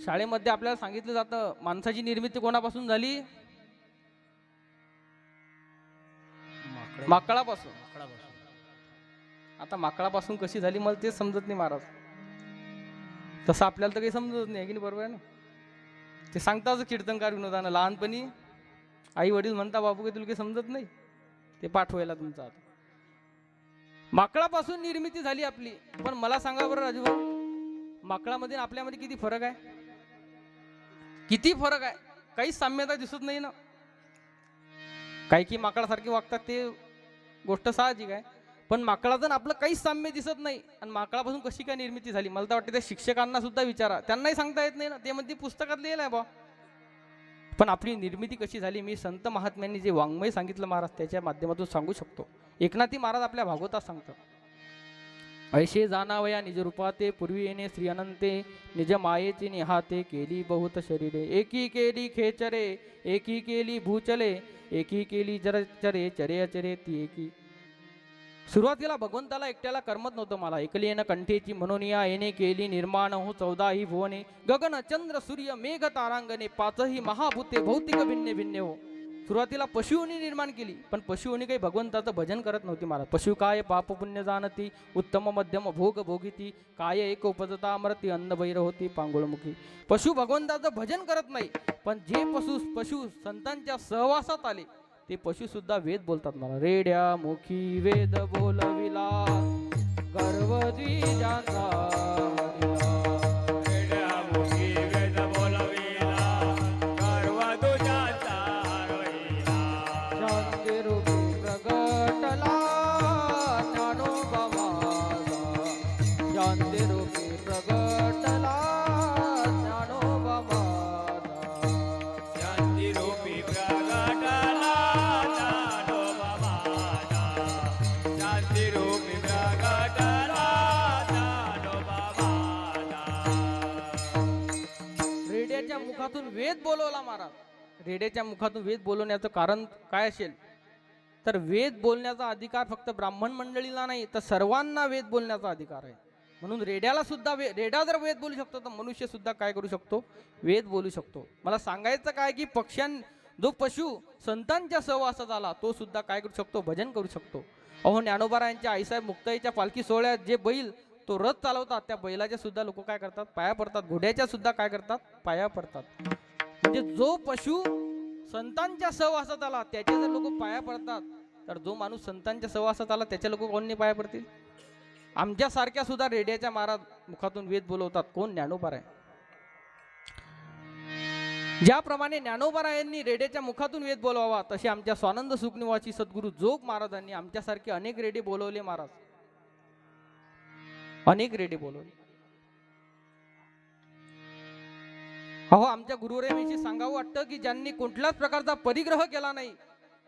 शाळेमध्ये आपल्याला सांगितलं जातं माणसाची निर्मिती कोणापासून झाली? माकडापासून. आता माकडापासून कशी झाली मला तेच समजत नाही महाराज. तसं आपल्याला तर काही समजत नाही की नाही, बरोबर आहे ना? ते सांगतात कीर्तनकार विनोदानं, लहानपणी आई वडील म्हणता बाबू काही तुला काही समजत नाही, ते पाठवायला तुमचा. आता माकडापासून निर्मिती झाली आपली. पण मला सांगा बरं राजूभाऊ, माकडामध्ये आपल्यामध्ये किती फरक आहे? किती फरक आहे? काहीच साम्यता दिसत नाही ना. काही की माकडासारखे वागतात ते गोष्ट साहजिक आहे, पण माकडाचं आपलं काहीच साम्य दिसत नाही. आणि माकडापासून कशी काय निर्मिती झाली मला तर वाटतं त्या शिक्षकांना सुद्धा विचारा, त्यांनाही सांगता येत नाही ना. ते मध्ये पुस्तकात लिहिलं आहे बा. पण आपली निर्मिती कशी झाली मी संत महात्म्यांनी जे वाङ्मय सांगितलं महाराज त्याच्या माध्यमातून सांगू शकतो. एकनाथी महाराज आपल्या भागवतात सांगतात, ऐशे जाणावया निज रूपाते, पूर्वी येणे श्री अनंते, निज मायेची निहाते, केली बहुत शरीरे, एकी केली खेचरे, एकी केली भूचले, एकी केली जरचरे, चरे अचरे ती एकी. सुरुवातीला भगवंताला एकट्याला करमत नव्हतं. मला एकली येणं कंठेची म्हणून या येणे केली निर्माण हो 14 भुवने, गगन चंद्र सूर्य मेघ तारांगणे, 5ही महाभूते भौतिक भिन्ने भिन्ने हो. सुरुवातीला पशुओनी निर्माण केली, पण पशुओनी काही भगवंताचं भजन करत नव्हती महाराज. पशु काय पाप पुण्य जाणती, उत्तम मध्यम भोग भोगिती, काय एक उपजता अमरती, अन्न बैर होती पांगुळमुखी. पशु भगवंताचं भजन करत नाही, पण जे पशु संतांच्या सहवासात आले ते पशु सुद्धा वेद बोलतात मला. रेड्या मुखी वेद बोलविला, गर्व द्विजाचा शांती मुखातून वेद बोलवला महाराज. रेड्याच्या मुखातून वेद बोलवण्याचं कारण काय असेल तर वेद बोलण्याचा अधिकार फक्त ब्राह्मण मंडळीला नाही तर सर्वांना वेद बोलण्याचा अधिकार आहे. म्हणून रेड्याला सुद्धा रेडा जर वेद बोलू शकतो तर मनुष्य सुद्धा काय करू शकतो, वेद बोलू शकतो. मला सांगायचं काय की जो पशु संतांच्या सहवासात आला तो सुद्धा काय करू शकतो, भजन करू शकतो. अहो ज्ञानोबारायांच्या आईसाहेब मुक्ताईच्या पालखी सोहळ्यात जे बैल तो रथ चालवतात त्या बैलाच्या सुद्धा लोक काय करतात, पाया पडतात. घोड्याच्या सुद्धा काय करतात, पाया पडतात. म्हणजे जो पशु संतांच्या सहवासात आला त्याचे जर लोक पाया पडतात तर जो माणूस संतांच्या सहवासात आला त्याचे लोक कोण नाही पाया पडतील. आमच्या सारख्या सुद्धा रेड्याच्या महाराज मुखातून वेद बोलवतात. कोण, ज्ञानोबाराय. ज्याप्रमाणे ज्ञानोबारायांनी रेड्याच्या मुखातून वेद बोलवावा तसे आमच्या स्वानंद सुखनिवासी सद्गुरू जोग महाराजांनी आमच्यासारखे अनेक रेडे बोलवले महाराज, अनेक रेडे बोलवले. अहो आमच्या गुरुवर्यांविषयी सांगावं वाटतं की ज्यांनी कुठल्याच प्रकारचा परिग्रह केला नाही,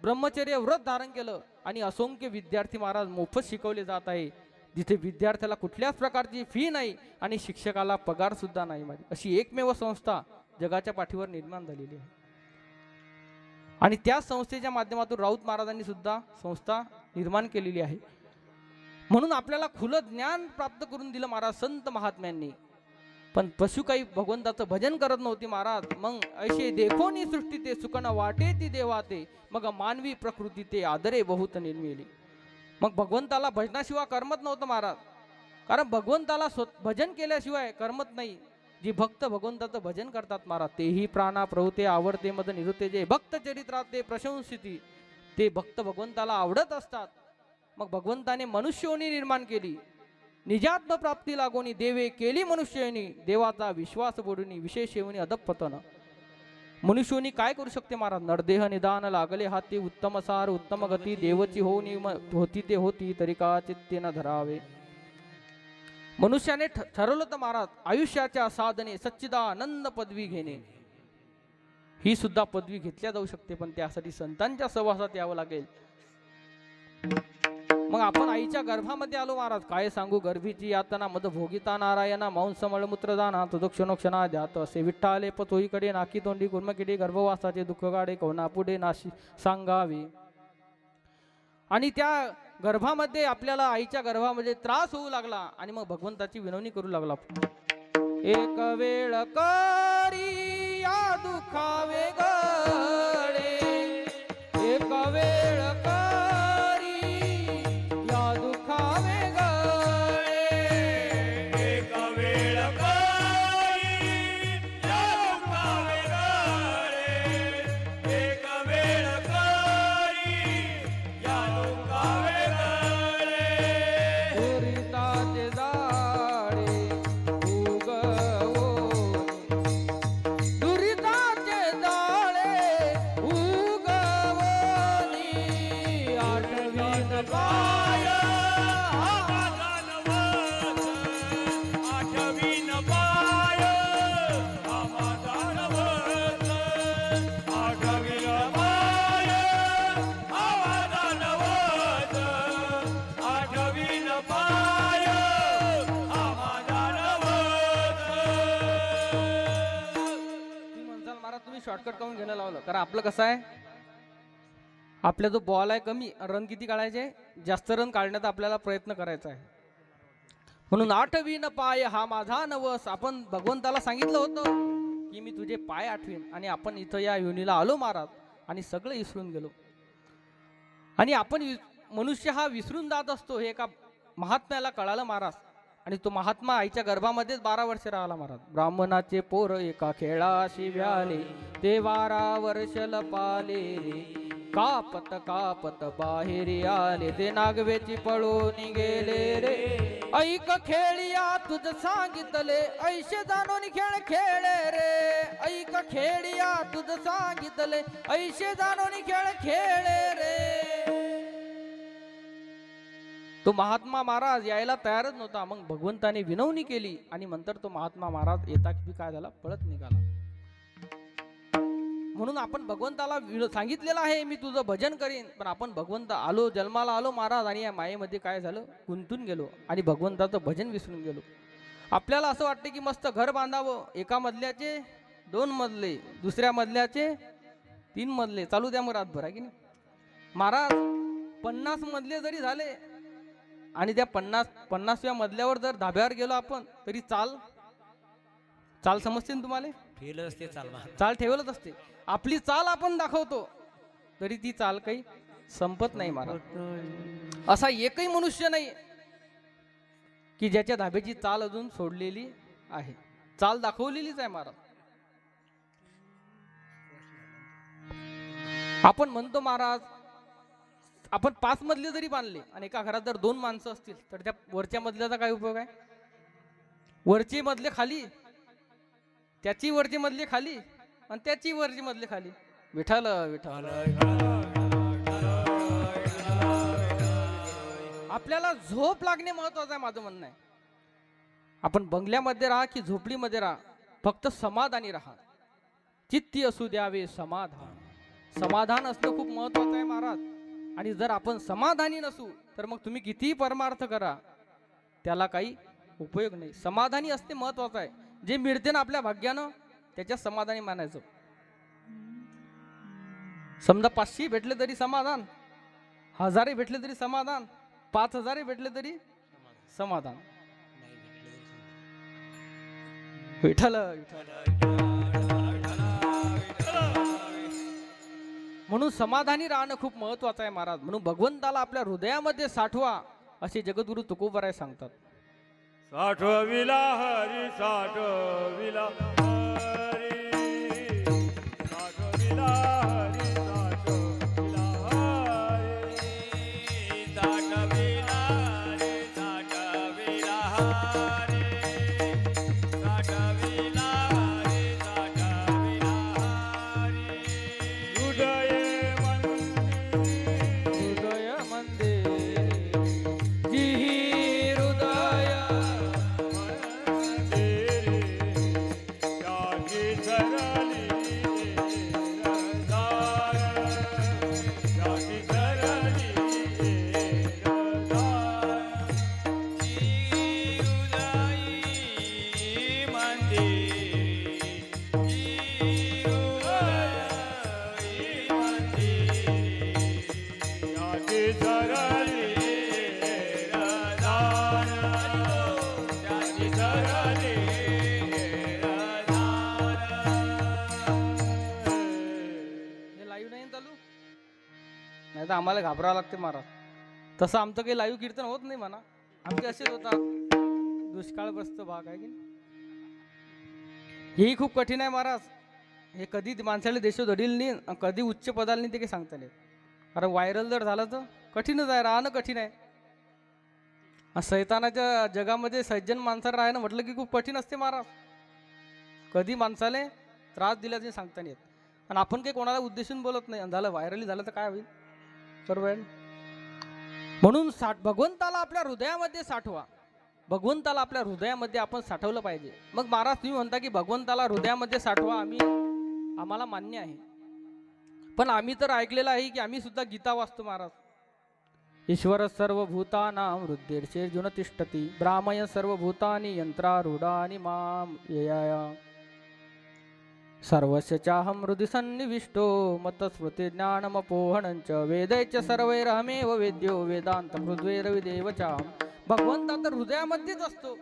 ब्रह्मचर्य व्रत धारण केलं आणि असंख्य विद्यार्थी महाराज मोफत शिकवले जात आहे. जिथे विद्यार्थ्याला कुठल्याच प्रकारची फी नाही आणि शिक्षकाला पगार सुद्धा नाही, माझी अशी एकमेव संस्था जगाच्या पाठीवर निर्माण झालेली आहे. आणि त्या संस्थेच्या माध्यमातून राऊत महाराजांनी सुद्धा संस्था निर्माण केलेली आहे. म्हणून आपल्याला खुलं ज्ञान प्राप्त करून दिलं महाराज संत महात्म्यांनी. पण पशु काही भगवंताचं भजन करत नव्हती महाराज. मग ऐशे देखोनी सृष्टी ते सुकन वाटे ती देवाते मग मानवी प्रकृती ते आदरे बहुत निर्मिली. मग भगवंताला भजनाशिवाय करमत नव्हतं महाराज. कारण भगवंताला भजन केल्याशिवाय करमत नाही. जी भक्त भगवंताचं भजन करतात महाराज तेही प्राणा प्रभुते आवडते मद निरुते. जे भक्त चरित्रात ते प्रशंसिती ते भक्त भगवंताला आवडत असतात. मग भगवंताने मनुष्योनी निर्माण केली, निजात्म प्राप्ती लागोनी देवे केली मनुष्योनी. देवाचा विश्वास बोडूनी विशेष येऊनी अदपतन. मनुष्योनी काय करू शकते महाराज, नरदेह निदान लागले हाती उत्तम सार उत्तम गती देवची होऊनी होती ते होती तरी का चित्ते न धरावे. मनुष्याने ठरवलं तर महाराज आयुष्याच्या साधने सच्चिदानंद पदवी घेणे. ही सुद्धा पदवी घेतल्या जाऊ शकते पण त्यासाठी संतांच्या सहवासात यावं लागेल. मग आपण आईच्या गर्भामध्ये आलो महाराज. काय सांगू गर्भीची यातना मद भोगिता नारायणा मांस मळमूत्र दाना तदक्षणोक्षणा द्यात असे विठ्ठाले पतोईकडे नाकी तोंडी कुर्मकिडे गर्भवासाचे दुःख गाडे कोणा पुढे नाशी सांगावे. आणि त्या गर्भामध्ये आपल्याला आईच्या गर्भामध्ये त्रास होऊ लागला आणि मग भगवंताची विनवणी करू लागला. एक वेळ करी या दुखावे गळे, एक वेळ शॉर्टकट करून घ्यायला लावलं. कारण आपलं कसं आहे, आपला जो बॉल आहे कमी, रन किती काढायचे, जास्त रन काढण्याचा आपल्याला प्रयत्न करायचा आहे. म्हणून आठवीन पाय हा माझा नवस. आपण भगवंताला सांगितलं होतं की मी तुझे पाय आठवीन आणि आपण इथं या योनीला आलो महाराज आणि सगळं विसरून गेलो. आणि आपण मनुष्य हा विसरून जात असतो हे एका महात्म्याला कळालं महाराज. आणि तो महात्मा आईच्या गर्भामध्येच 12 वर्ष राहिला महाराज. ब्राह्मणाचे पोर एका खेळाशी व्याले ते 12 वर्ष लपाले रे. कापत कापत बाहेर आले ते नागवेची पळून गेले रे. ऐक खेळिया तुझ सांगितले ऐशे जाणून खेळ खेळे रे. ऐक खेळिया तुझ सांगितले ऐशे जाणून खेळ खेळे रे. तो महात्मा महाराज यायला तयारच नव्हता. मग भगवंताने विनवणी केली आणि नंतर तो महात्मा महाराज येता की काय झाला, पळत निघाला. म्हणून आपण भगवंताला सांगितलेलं आहे मी तुझं भजन करीन, पण आपण भगवंत आलो जन्माला आलो महाराज आणि या मायेमध्ये काय झालं, गुंतून गेलो आणि भगवंताचं भजन विसरून गेलो. आपल्याला असं वाटतं की मस्त घर बांधावं, एका मजल्याचे 2 मजले, दुसऱ्या मजल्याचे 3 मजले, चालू द्या मग रातभर, आहे की नाही महाराज. 50 मजले जरी झाले आणि त्या 50व्या मजल्यावर जर धाब्यावर गेलो आपण, तरी चाल समजते ना तुम्हाला? फेल असते चालवा. चाल ठेवलच असते. आपली चाल आपण दाखवतो तरी ती चाल काही संपत नाही महाराज. असा एकही मनुष्य नाही की ज्याच्या धाब्याची चाल अजून सोडलेली आहे. चाल दाखवलेलीच आहे महाराज. आपण म्हणतो महाराज, आपण 5 मजले जरी बांधले आणि एका घरात जर 2 माणसं असतील तर त्या वरच्या मजल्याचा काय उपयोग आहे? वरचे मजले खाली, त्याची वरची मजली खाली आणि त्याची वरची मजली खाली. विठ्ठल विठ्ठल. आपल्याला झोप लागणे महत्वाचं आहे, माझं म्हणणं आहे. आपण बंगल्यामध्ये राहा की झोपडीमध्ये राहा, फक्त समाधानी राहा. चित्ती असू द्यावे समाधान. समाधान असणं खूप महत्वाचं आहे महाराज. आणि जर आपण समाधानी नसू तर मग तुम्ही कितीही परमार्थ करा, त्याला काही उपयोग नाही. समाधानी असणे महत्वाचं आहे. जे मिळते ना आपल्या भाग्यानं त्याच्यात समाधानी मानायचं. समजा 500 भेटले तरी समाधान, 1000 भेटले तरी समाधान, 5000 भेटले तरी समाधान. विठ्ठल म्हणून समाधानी राहणं खूप महत्वाचं आहे महाराज. म्हणून भगवंताला आपल्या हृदयामध्ये साठवा असे जगद्गुरु तुकोबराय सांगतात. साठविला हरी साठविला हरी, साठविला हरी साठविला हरी, साठविला हरी साठविला हरी, साठविला हरी साठविला हरी. हृदये मंदिर जी हृदय नाही तर आम्हाला घाबरावं लागते महाराज. तसं आमचं काही लाईव्ह कीर्तन होत नाही म्हणा. आमचे असेच होतात दुष्काळग्रस्त भाग, आहे की नाही. हेही खूप कठीण आहे महाराज. हे कधी माणसाला देश धडील नाही, कधी उच्च पदाला नाही, ते काही सांगता नाही. कारण व्हायरल जर झालं तर कठीणच आहे, राहणं कठीण आहे. सैतानाच्या जगामध्ये सज्जन माणसाला राहणं म्हटलं की खूप कठीण असते महाराज. कधी माणसाला त्रास दिल्याचे सांगता नाही येत. आणि आपण काही कोणाला उद्देशून बोलत नाही. झालं व्हायरली झालं तर काय होईल, बरोबर आहे. म्हणून भगवंताला आपल्या हृदयामध्ये साठवा. भगवंताला आपल्या हृदयामध्ये आपण साठवलं पाहिजे. मग महाराज तुम्ही म्हणता की भगवंताला हृदयामध्ये साठवा, आम्हाला मान्य आहे. पण आम्ही तर ऐकलेलं आहे की आम्ही सुद्धा गीता वाचतो महाराज. ईश्वर सर्वभूतानां हृदयेर्जुन तिष्ठति, ब्राह्मय सर्वभूतानि यंत्रारूढानि मां यया, सर्वस्य चाहं हृदि सन्निविष्टो मत्स्मृति ज्ञानमपोहणञ्च, वेदैश्च सर्वैरहमेव वेद्यो वेदांत हृद्वैरविदेव चाहं. भगवंता तर हृदयामध्येच असतो.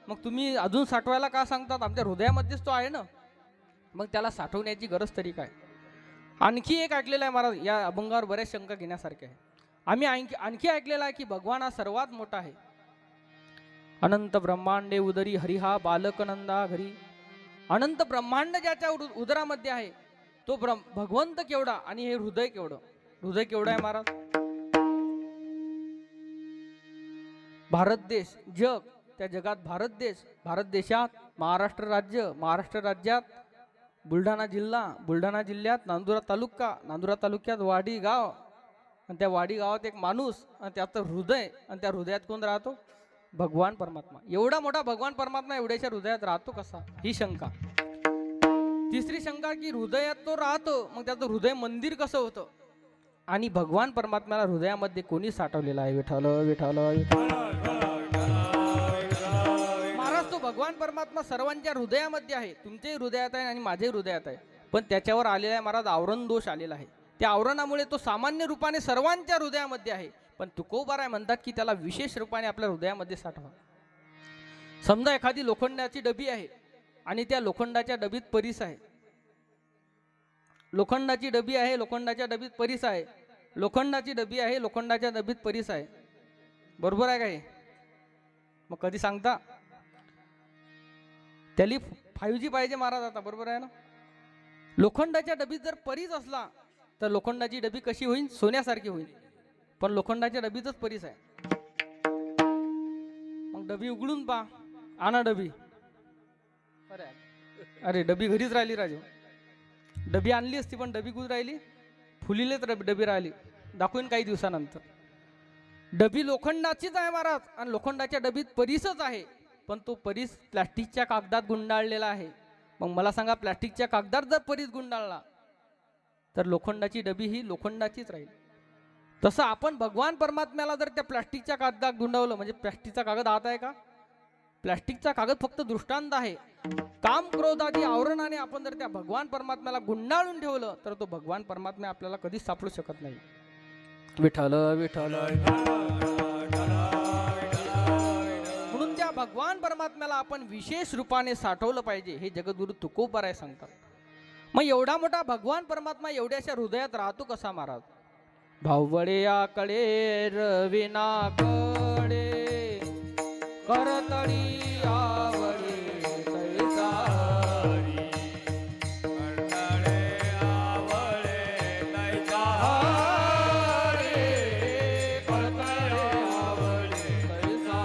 मग तुम्ही अजून साठवायला का सांगतात? आमच्या हृदयामध्येच तो आहे ना, मग त्याला साठवण्याची गरज तरी काय? आणखी एक ऐकलेलं आहे महाराज, या अभंगावर बऱ्याच शंका घेण्यासारखे आहे. आम्ही आणखी ऐकलेला आहे की भगवान हा सर्वात मोठा आहे. अनंत ब्रह्मांडे उदरी हरिहा बालक नंदा घरी. अनंत ब्रह्मांड ज्याच्या उदरामध्ये आहे तो भगवंत केवढा आणि हे हृदय केवढं. हृदय केवढं आहे महाराज? भारत देश, जग, त्या जगात भारत देश, भारत देशात महाराष्ट्र राज्य, महाराष्ट्र राज्यात बुलढाणा जिल्हा, बुलढाणा जिल्ह्यात नांदुरा तालुका, नांदुरा तालुक्यात वाडी गाव, आणि त्या वाडी गावात एक माणूस, आणि त्याचं हृदय, आणि त्या हृदयात कोण राहतो? भगवान परमात्मा. एवढा मोठा भगवान परमात्मा एवढ्याच्या हृदयात राहतो कसा? ही शंका. तिसरी शंका की हृदयात तो राहतो, मग त्याचं हृदय मंदिर कसं होतं? आणि भगवान परमात्म्याला हृदयामध्ये कोणी साठवलेला आहे? विठ्ठल विठ्ठल विठ्ठल. महाराज तो भगवान परमात्मा सर्वांच्या हृदयामध्ये आहे, तुमच्याही हृदयात आहे आणि माझ्याही हृदयात आहे, पण त्याच्यावर आलेला आहे महाराज आवरण दोष आलेला आहे. त्या आवरणामुळे तो सामान्य रूपाने सर्वांच्या हृदयामध्ये आहे, पण तुकोबाराय म्हणतात की त्याला विशेष रूपाने आपल्या हृदयामध्ये साठवा. समजा एखादी लोखंडाची डबी आहे आणि त्या लोखंडाच्या डबीत परीस आहे. लोखंडाची डबी आहे, लोखंडाच्या डबीत परीस आहे. लोखंडाची डबी आहे, लोखंडाच्या डबीत परीस आहे. बरोबर आहे का हे? मग कधी सांगता त्याली 5G पाहिजे महाराज आता, बरोबर आहे ना? लोखंडाच्या डबीत जर परीस असला तर लोखंडाची डबी कशी होईल? सोन्यासारखी होईल. पण लोखंडाच्या डबीतच परीस आहे. मग डबी उघडून पा, आणा डबी. अरे डबी घरीच राहिली राजू. डबी आणली असती पण डबी कुठे राहिली? फुलीलेच डबी राहिली. दाखवून काही दिवसानंतर. डबी लोखंडाचीच आहे महाराज आणि लोखंडाच्या डबीत परीसच आहे, पण तो परीस प्लास्टिकच्या कागदात गुंडाळलेला आहे. मग मला सांगा, प्लास्टिकच्या कागदात जर परीस गुंडाळला तर लोखंडाची डबी ही लोखंडाचीच राहील. तसं आपण भगवान परमात्म्याला जर त्या प्लास्टिकच्या कागदात गुंडावलं, म्हणजे प्लास्टिकचा कागद हात आहे का? प्लास्टिकचा कागद फक्त दृष्टांत आहे. काम क्रोध आदी आवरणाने आपण जर त्या भगवान परमात्म्याला गुंडाळून ठेवलं तर तो भगवान परमात्मा आपल्याला कधीच सापडू शकत नाही. विठ्ठल विठ्ठल. म्हणून त्या भगवान परमात्म्याला आपण विशेष रूपाने साठवलं पाहिजे, हे जगद्गुरु तुकोबाराय सांगतात. मग एवढा मोठा भगवान परमात्मा एवढ्याशा हृदयात राहतो कसा महाराज? भावबळे आकडे रविनाकडे करतळी आवळे तैसा हरी करतळे आवळे तैसा हरी करतळे आवळे तैसा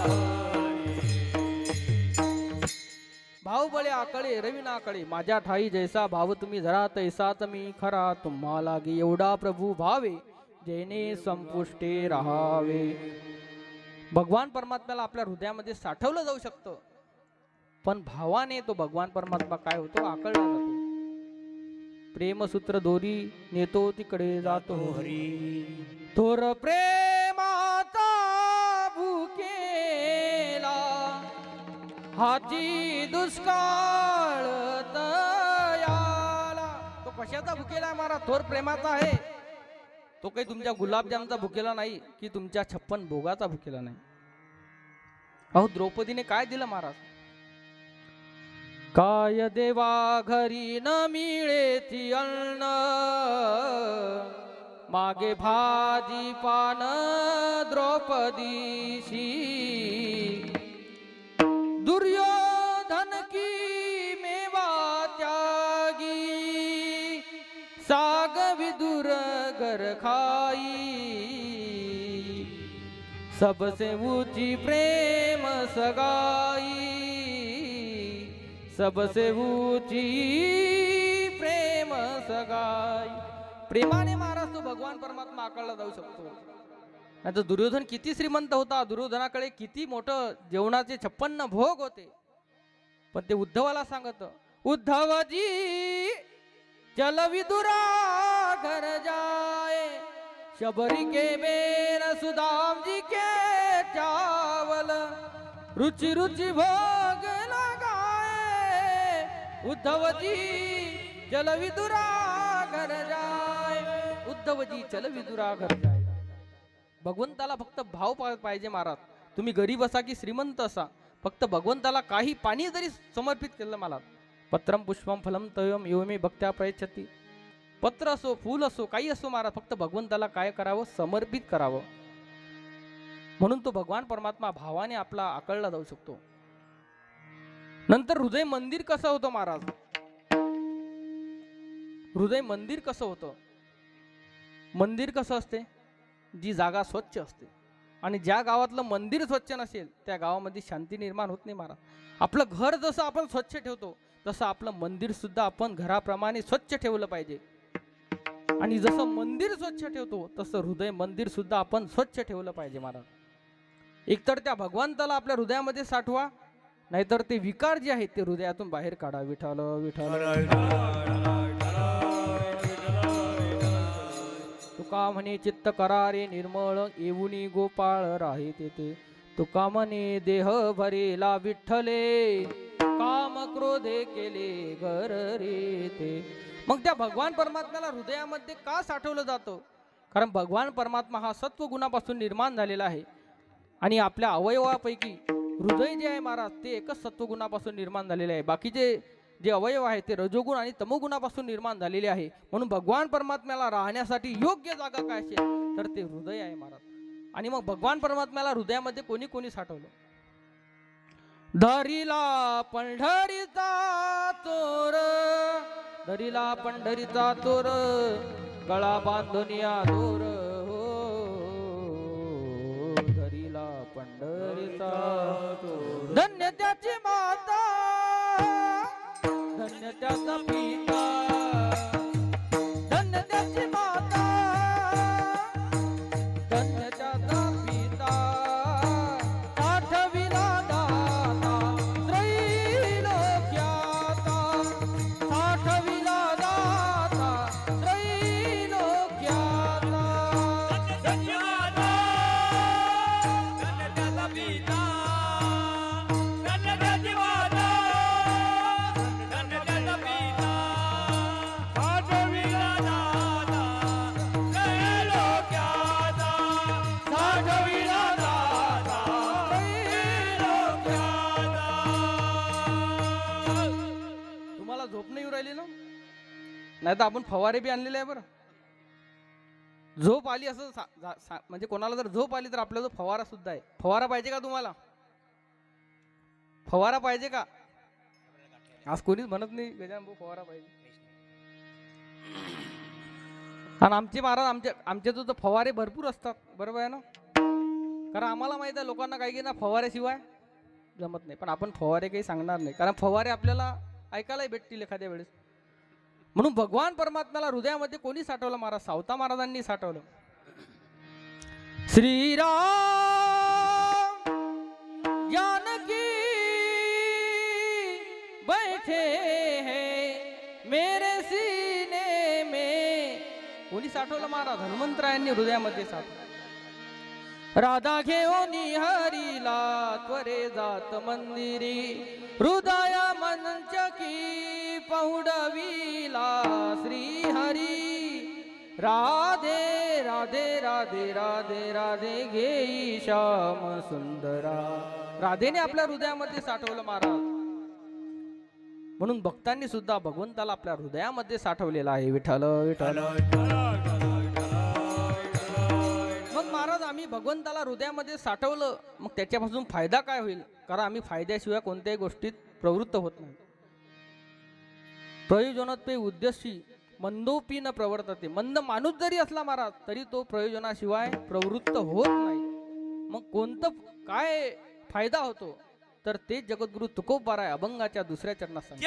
भावबळे आकडे रविनाकडे माझ्या ठाई जैसा भाव तुम्ही जरा तैसाच मी खरा तुम्हाला गे एवढा प्रभू भावे जेने संपुष्टे राहावे. भगवान परमात्म्याला आपल्या हृदयामध्ये साठवलं जाऊ शकतं, पण भावाने तो भगवान परमात्मा काय होतो? आकळला जातो. प्रेमसूत्र दोरी नेतो तिकडे जातो हरी. थोर प्रेमाचा भुकेला हाची दुष्काळ तयाला. तो कशाचा भुकेला महाराज? थोर प्रेमाचा आहे. तो काही तुमच्या गुलाबजामचा भुकेला नाही की तुमच्या 56 भोगाचा भुकेला नाही. अहो द्रौपदीने काय दिलं महाराज? काय देवा घरी न मिळे ती अन्न, मागे भाजी पान द्रौपदीशी. दुर्योधन की मेवा त्यागी, साग विदुर घर खाई. सबसे ऊंची प्रेम सगाई, सबसे ऊंची प्रेम सगाई. प्रेमाने महाराज तो भगवान परमात्मा आकळला जाऊ शकतो. नाही तर दुर्योधन किती श्रीमंत होता, दुर्योधनाकडे किती मोठं जेवणाचे 56 भोग होते, पण ते उद्धवाला सांगत, उद्धवजी चल विदुरा घर जाए, शबरी के बेर सुदाम जी के चावल, रुचि रुचि भोग लगाए. उद्धवजी चल विदुरा घर जाए, उद्धवजी चल विदुरा घर जाए. भगवंताला फक्त भाव पाहिजे महाराज. तुम्ही गरीब असा की श्रीमंत असा, फक्त भगवंताला काही पाणी जरी समर्पित केलं मला, पत्रम पुष्पम फलम तयम योमी भक्त्या प्रयच्छती. पत्र असो फूल असो काही असो महाराज, फक्त भगवंताला काय करावं? समर्पित करावं. म्हणून तो भगवान परमात्मा भावाने आपला आकळला जाऊ शकतो. नंतर हृदय मंदिर कसं होतं महाराज? हृदय मंदिर कसं होतं? मंदिर कसं असते? जी जागा स्वच्छ असते. आणि ज्या गावातलं मंदिर स्वच्छ नसेल त्या गावामध्ये शांती निर्माण होत नाही महाराज. आपलं घर जसं आपण स्वच्छ ठेवतो तसं आपलं मंदिर सुद्धा आपण घराप्रमाणे स्वच्छ ठेवलं पाहिजे. आणि जसं मंदिर स्वच्छ ठेवतो तसं हृदय मंदिर सुद्धा आपण स्वच्छ ठेवलं पाहिजे महाराज. एकतर त्या भगवंताला आपल्या हृदयामध्ये साठवा, नाहीतर ते विकार जे आहेत ते हृदयातून बाहेर काढा. विठ्ठल विठ्ठल. तुका म्हणे चित्त करारे निर्मळ, येऊनी गोपाळ राहे तेथे. तुका म्हणे देह भरेला विठ्ठले, काम क्रोधे केले घर रे ते. मग त्या भगवान परमात्म्याला हृदयामध्ये का साठवलं जातं? कारण भगवान परमात्मा हा सत्व गुणापासून निर्माण झालेला आहे. आणि आपल्या अवयवापैकी हृदय जे आहे महाराज ते एकच सत्वगुणापासून निर्माण झालेले आहे. बाकीचे जे अवयव आहे ते रजोगुण आणि तमोगुणापासून निर्माण झालेले आहे. म्हणून भगवान परमात्म्याला राहण्यासाठी योग्य जागा काय असेल तर ते हृदय आहे महाराज. आणि मग भगवान परमात्म्याला हृदयामध्ये कोणी कोणी साठवलं? धरिला पंढरीचा तोर, धरिला पंढरीचा तोर, गळा बांधुनिया दोर हो, धरिला पंढरीचा तोर. धन्य त्याची माता, धन्य त्याचा पिता, धन्य त्याची माता, धन्य त्याचा पिता, साठविला दाता त्रैलोक्याचा, साठविला दाता त्रैलोक्याचा. धन्यवादा धन्य त्याचा पिता, धन्य त्याची माता, धन्य त्याचा पिता, साठविला दाता त्रैलोक्याचा, साठविला दाता त्रैलोक्याचा. तुम्हाला झोप नाही येऊ राहिली ना? नाही तर आपण फवारे बी आणलेले आहे बरं. झोप आली असं म्हणजे कोणाला जर झोप आली तर आपला जो फवारा सुद्धा आहे. फवारा पाहिजे का तुम्हाला? फवारा पाहिजे का? आज कोणीच म्हणत नाही गजानन भाऊ फवारा पाहिजे. आणि आमचे महाराज आमच्या जो फवारे भरपूर असतात, बरोबर आहे ना? कारण आम्हाला माहित आहे लोकांना काही ना फवाऱ्याशिवाय जमत नाही. पण आपण फवारे काही सांगणार नाही, कारण फवारे आपल्याला ऐकायलाही भेटतील एखाद्या वेळेस. म्हणून भगवान परमात्म्याला हृदयामध्ये कोणी साठवलं महाराज? सावता महाराजांनी साठवलं. श्रीराम जानकी बैठे हैं मेरे सीने में. कोणी साठवलं महाराज? हनुमंतरायांनी हृदयामध्ये साठवलं. राधा घेऊन हरीला त्वरे जात मंदिरी, हृदय मंचकी पौडविला श्री हरी. राधे राधे राधे राधे राधे घेई श्याम सुंदरा. राधेने आपल्या हृदयामध्ये साठवलं महाराज. म्हणून भक्तांनी सुद्धा भगवंताला आपल्या हृदयामध्ये साठवलेला आहे. विठ्ठल विठ्ठल. मग महाराज आम्ही भगवंताला हृदयामध्ये साठवलं, मग त्याच्यापासून फायदा काय होईल? कारण आम्ही फायद्याशिवाय कोणत्याही गोष्टीत प्रवृत्त होत नाही. प्रयोजनत्वे उद्देशी मंदोपी न प्रवर्तते. मंद माणूस जरी असला महाराज तरी तो प्रयोजनाशिवाय प्रवृत्त होत नाही. मग कोणतं काय फायदा होतो? तर ते जगद्गुरु तुकोबाराय अभंगाच्या दुसऱ्या चरणात सांगतात.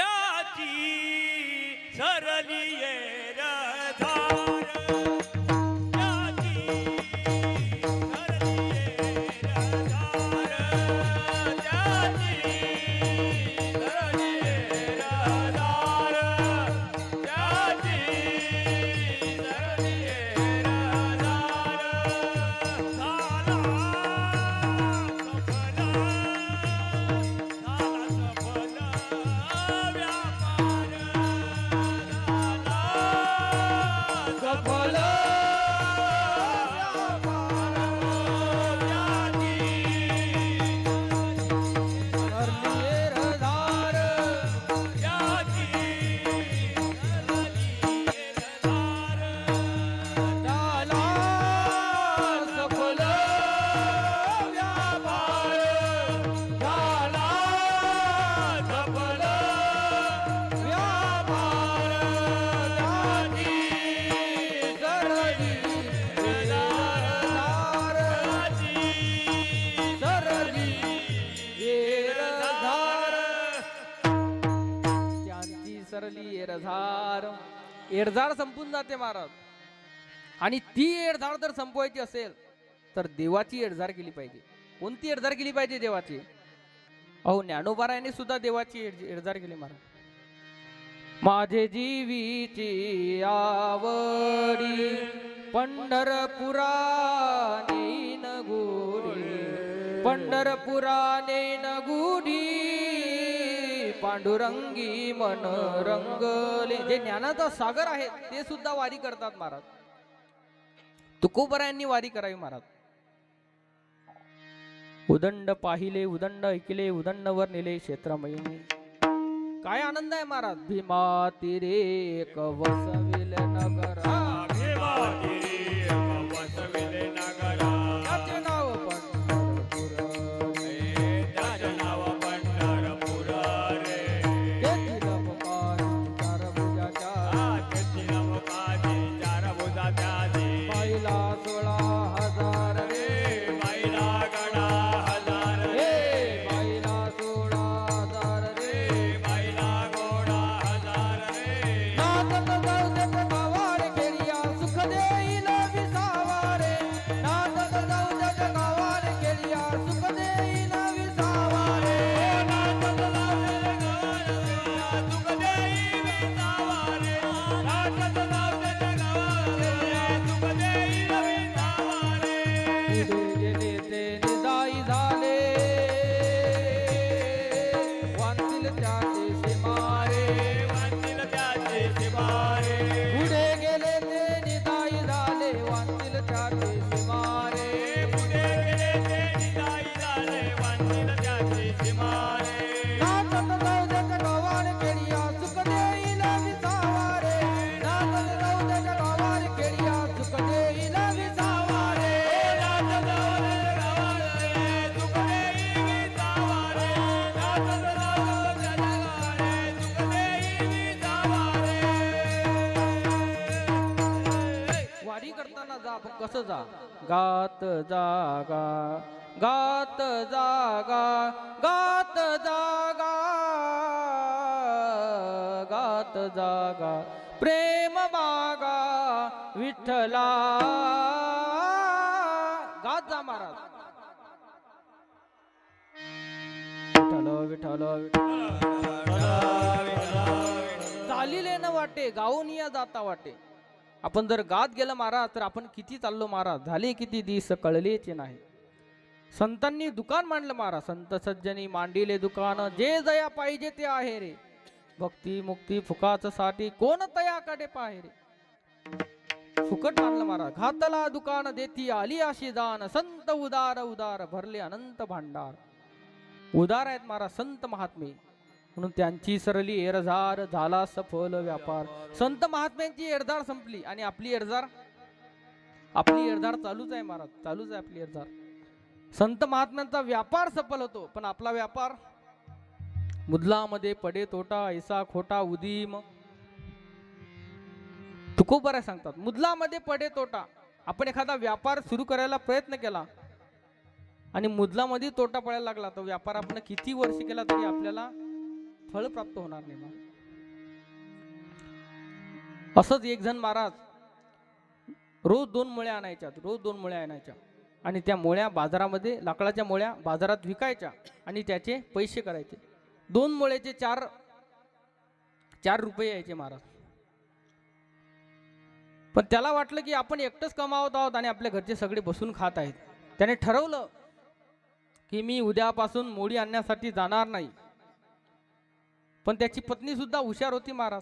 त्याची सरली रधार, एडझाड संपून जाते महाराज. आणि ती एडझाड जर संपवायची असेल तर देवाची एडझाड केली पाहिजे. कोणती एडझाड केली पाहिजे? देवाची. अहो ज्ञानोबारायाने सुद्धा देवाची एडझाड केली महाराज. माझे जीवीची आवडी पंढरपुरा नेईन गोडी, पंढरपुराने न गुढी पांडुरंगी मन रंगले. जे ज्ञानाचा सागर आहे ते सुद्धा वारी करतात महाराज. तुकोबरायांनी वारी करावी महाराज. उदंड पाहिले उदंड ऐकले उदंड वर नेले क्षेत्रमयी. काय आनंद आहे महाराज. भीमा तिरे एक वसविल नगरा. त्याचे नाव पंढरपूर. तेथील मुखारी चार भुजाच्या. महिला 16,000 रे. महिला 16,000 रे. नाचत जाऊ देत गावाड खेडिया सुख देईल विसावा रे. नाचत जाऊ देत गावाड खेडिया सुख देईल विसावा रे. नाचत जाऊ देत गावाड खेडिया सुख देईल विसावा रे. नाचत जाऊ देत गावाड खेडिया सुख देईल विसावा रे. पुढे गेले ते निदाई झाले वांतील त्याचे शिमारे. पुढे गेले ते निदाई झाले वांतील त्याचे शिमारे. नाचत जाऊ देत गावाड खेडिया सुख देईल विसावा रे. नाचत जाऊ देत गावाड खेडिया सुख देईल विसावा रे. नाचत जाऊ देत गावाड खेडिया सुख देईल विसावा रे. नाचत जाऊ देत गावाड सुख देईल विसावा रे. वारी करताना जा आपण कसं जा. गात जागा गात जागा गात जागा गात जागा प्रेम मागा विठ्ठला. गात जा महाराज. विठ्ठल विठ्ठल चालिले न वाटे गाऊन या जाता वाटे. आपण जर गात गेलं महाराज तर आपण किती चाललो महाराज. झाले किती दिस कळलेचे नाही. संतांनी दुकान मांडलं महाराज. संत सज्जनी मांडिले दुकान. जे जया पाहिजे ते आहे रे. भक्ती मुक्ती फुकाच साठी कोण तयाकडे पाहे रे. फुकट मानलं महाराज. घातला दुकान देती आली अशी दान. संत उदार उदार भरले अनंत भांडार. उदार आहेत महाराज संत महात्मे. म्हणून त्यांची सरली एरझार झाला सफल व्यापार. संत महात्म्यांची एरझार संपली आणि आपली एरझार चालूच आहे महाराज. चालूच आहे आपली एरझार. संत महात्म्यांचा व्यापार सफल होतो पण आपला व्यापार मुदलामध्ये पडे तोटा ऐसा खोटा उदीम. तुकोबरा सांगतात मुदलामध्ये पडे तोटा. आपण एखादा व्यापार सुरू करायला प्रयत्न केला आणि मुदलामध्ये तोटा पडायला लागला तर व्यापार आपण किती वर्ष केला तरी आपल्याला फळ प्राप्त होणार नाही महाराज. असंच एक जण महाराज रोज 2 मुळ्या आणायच्या. रोज 2 मुळ्या आणायच्या आणि त्या मुळ्या बाजारामध्ये लाकडाच्या मुळ्या बाजारात विकायच्या आणि त्याचे पैसे करायचे. 2 मुळ्याचे 4 रुपये यायचे महाराज. पण त्याला वाटलं की आपण एकटंच कमावत आहोत आणि आपल्या घरचे सगळे बसून खात आहेत. त्याने ठरवलं की मी उद्यापासून मोडी आणण्यासाठी जाणार नाही. पण त्याची पत्नी सुद्धा हुशार होती महाराज.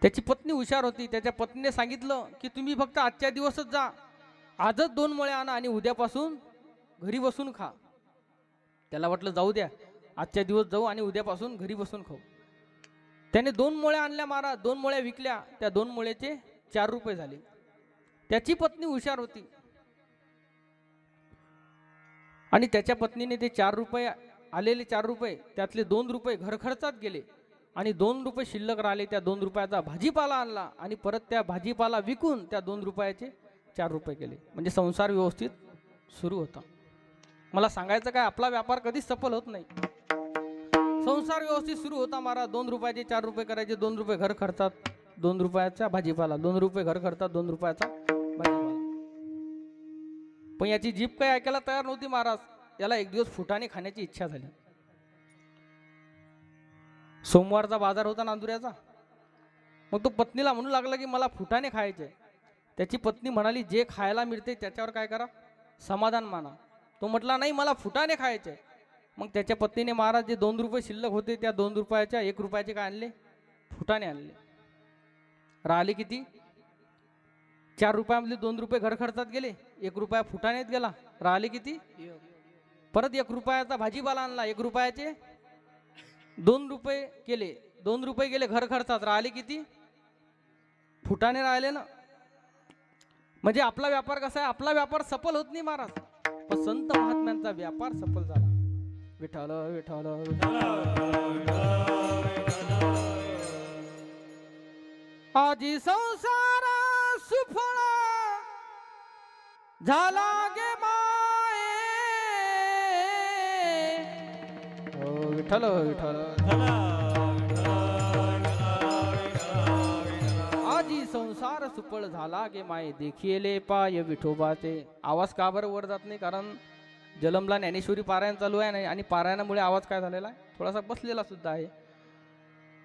त्याची पत्नी हुशार होती. त्याच्या पत्नीने सांगितलं की तुम्ही फक्त आजच्या दिवसच जा. आजच 2 मुळे आणा आणि उद्यापासून घरी बसून खा. त्याला वाटलं जाऊ द्या आजच्या दिवस जाऊ आणि उद्यापासून घरी बसून खाऊ. त्याने 2 मुळ्या आणल्या महाराज. 2 मुळ्या विकल्या. त्या 2 मुळ्याचे 4 रुपये झाले. त्याची पत्नी हुशार होती आणि त्याच्या पत्नीने ते 4 रुपये आलेले 4 रुपये त्यातले 2 रुपये घर खर्चात गेले आणि 2 रुपये शिल्लक राहिले. त्या 2 रुपयाचा भाजीपाला आणला आणि परत त्या भाजीपाला विकून त्या 2 रुपयाचे 4 रुपये केले. म्हणजे संसार व्यवस्थित सुरू होता. मला सांगायचं काय आपला व्यापार कधीच सफल होत नाही. संसार व्यवस्थित सुरू होता महाराज. 2 रुपयाचे 4 रुपये करायचे. 2 रुपये घर खर्चात 2 रुपयाचा भाजीपाला. 2 रुपये घर खर्चात 2 रुपयाचा भाजीपाला. पण याची जीभ काही ऐकायला तयार नव्हती महाराज. याला एक दिवस फुटाणे खाण्याची इच्छा झाली. सोमवारचा बाजार होता नांदुऱ्याचा. मग तो पत्नीला म्हणू लागला की मला फुटाणे खायचे. त्याची पत्नी म्हणाली जे खायला मिळते त्याच्यावर काय करा समाधान माना. तो म्हटला नाही मला फुटाणे खायचे. मग त्याच्या पत्नीने महाराज जे 2 रुपये शिल्लक होते त्या 2 रुपयाच्या 1 रुपयाचे काय आणले, फुटाणे आणले. राहिले किती, 4 रुपयामधले 2 रुपये घर खर्चात गेले, 1 रुपया फुटाण्यात गेला, राहिले किती, परत 1 रुपयाचा भाजीपाला आणला, 1 रुपयाचे 2 रुपये केले, 2 रुपये गेले घर खर्चात, राहिले किती, फुटाणे राहिले ना. म्हणजे आपला व्यापार कसा आहे, आपला व्यापार सफल होत नाही महाराज, पण संत महात्म्यांचा व्यापार सफल झाला. विठ्ठल विठ्ठल आजी संसार सुफळ झाला गे माये. हो विठ्ठल विठ्ठल आजी संसार सुफळ झाला गे माये, देखिले पाय विठोबाचे. आवाज का बरं वर जात नाही, कारण जलमला ज्ञानेश्वरी पारायण चालू आहे आणि पारायणामुळे आवाज काय झालेला आहे, थोडासा बसलेला सुद्धा आहे.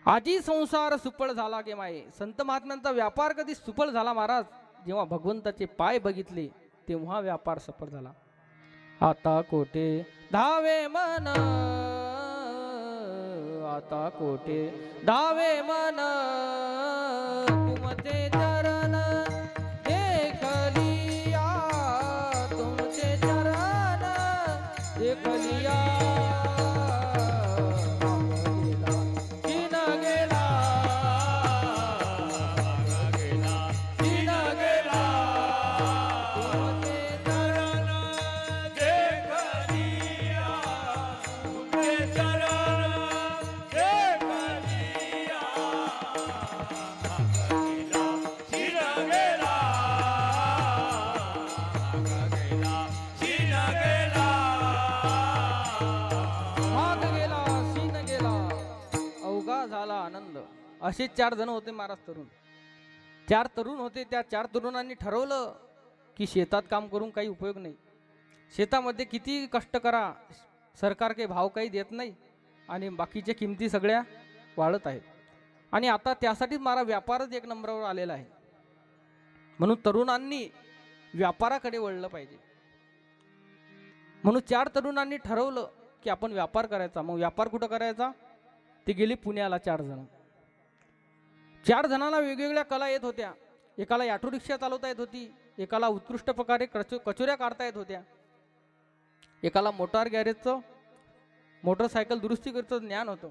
आजी संसार सुफळ झाला गे माये. संत महात्म्यांचा व्यापार कधी सुफळ झाला महाराज, जेव्हा भगवंताचे पाय बघितले तेव्हा व्यापार सफळ झाला. आता कोठे धावे मन, आता कोठे धावे मन, तुमचे चरण देखलिया, तुमचे चरण देखलिया. असे 4 जण होते महाराज तरुण. 4 तरुण होते. त्या 4 तरुणांनी ठरवलं की शेतात काम करून काही उपयोग नाही, शेतामध्ये किती कष्ट करा, सरकार काही भाव काही देत नाही आणि बाकीच्या किमती सगळ्या वाढत आहेत आणि आता त्यासाठी मारा व्यापारच 1 नंबरावर आलेला आहे. म्हणून तरुणांनी व्यापाराकडे वळलं पाहिजे. म्हणून 4 तरुणांनी ठरवलं की आपण व्यापार करायचा. मग व्यापार कुठं करायचा, ते गेले पुण्याला. 4 जण. 4 जणांना वेगवेगळ्या कला येत होत्या. एकाला ऑटो रिक्षा चालवता येत होती, एकाला उत्कृष्ट प्रकारे कचोऱ्या काढता येत होत्या, एकाला मोटार गॅरेजचं मोटरसायकल दुरुस्ती करतं ज्ञान होतं.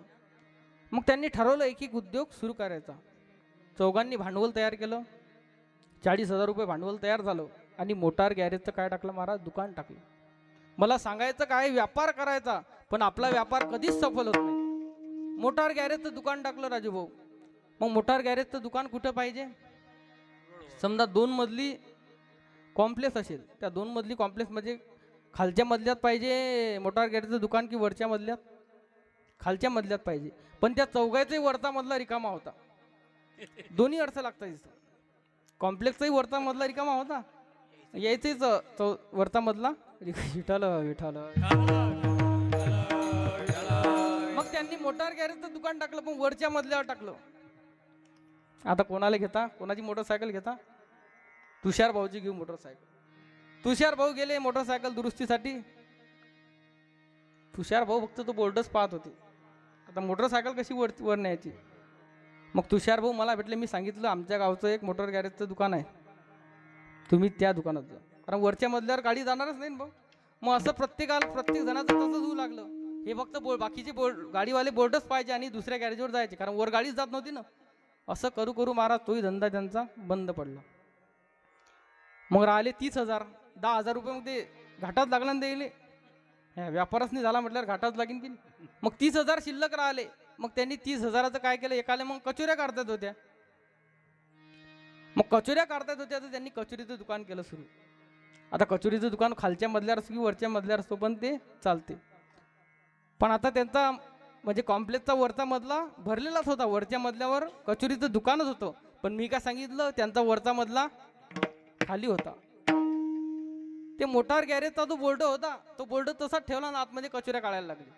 मग त्यांनी ठरवलं एक उद्योग सुरू करायचा. 4घांनी भांडवल तयार केलं. 40,000 रुपये भांडवल तयार झालं आणि मोटार गॅरेजचं काय टाकलं महाराज, दुकान टाकलं. मला सांगायचं काय, व्यापार करायचा पण आपला व्यापार कधीच सफल होत नाही. मोटार गॅरेजचं दुकान टाकलं राजूभाऊ. मग मोटार गॅरेजचं दुकान कुठं पाहिजे, समजा 2 मजली कॉम्प्लेक्स असेल, त्या 2 मजली कॉम्प्लेक्स म्हणजे खालच्या मजल्यात पाहिजे मोटार गॅरेजचं दुकान की वरच्या मजल्यात, खालच्या मजल्यात पाहिजे. पण त्या 4घाचाही वरचा मजला रिकामा होता. दोन्ही अर्थ लागतात. कॉम्प्लेक्सचाही वरचा मजला रिकामा होता, यायचंच वरचा मजला विठाल विठाल. मग त्यांनी मोटार गॅरेजचं दुकान टाकलं पण वरच्या मजल्यावर टाकलं. आता कोणाला घेता, कोणाची मोटरसायकल घेता, तुषार भाऊची घेऊ मोटरसायकल. तुषार भाऊ गेले मोटरसायकल दुरुस्तीसाठी. तुषार भाऊ फक्त तो बोर्डच पाहत होते, आता मोटरसायकल कशी वर न्यायची. मग तुषार भाऊ मला भेटले. मी सांगितलं आमच्या गावचं एक मोटर गॅरेजचं दुकान आहे, तुम्ही त्या दुकानात जा, कारण वरच्या मजल्यावर गाडी जाणारच नाही भाऊ. मग असं प्रत्येक जणाचं तसंच होऊ लागलं. हे फक्त बाकीचे गाडीवाले बोर्डच पाहिजे आणि दुसऱ्या गॅरेजवर जायचे, कारण वर गाडीच जात नव्हती ना. असं करू करू महाराज तोही धंदा त्यांचा बंद पडला. मग राहिले 30,000. 10,000 रुपये मग ते घाटात लागला ना द्यायले. व्यापारच नाही झाला म्हटल्यावर घाटाच लागेल की. मग 30,000 शिल्लक राहिले. मग त्यांनी 30,000चं काय केलं, एकाला मग कचोऱ्या काढतात होत्या. मग कचोऱ्या काढतात होत्या तर त्यांनी कचोरीचं दुकान केलं सुरू. आता कचोरीचं दुकान खालच्या मजल्यावर असो की वरच्या मजल्यावर असतो पण ते चालते. पण आता त्यांचा म्हणजे कॉम्प्लेक्सचा वरचा मजला भरलेलाच होता, वरच्या मजल्यावर कचोरीचं दुकानच होतं. पण मी काय सांगितलं, त्यांचा वरचा मजला खाली होता. ते मोटार गॅरेजचा जो बोर्ड होता तो बोर्ड तसाच ठेवला ना, आतमध्ये कचोऱ्या काढायला लागली.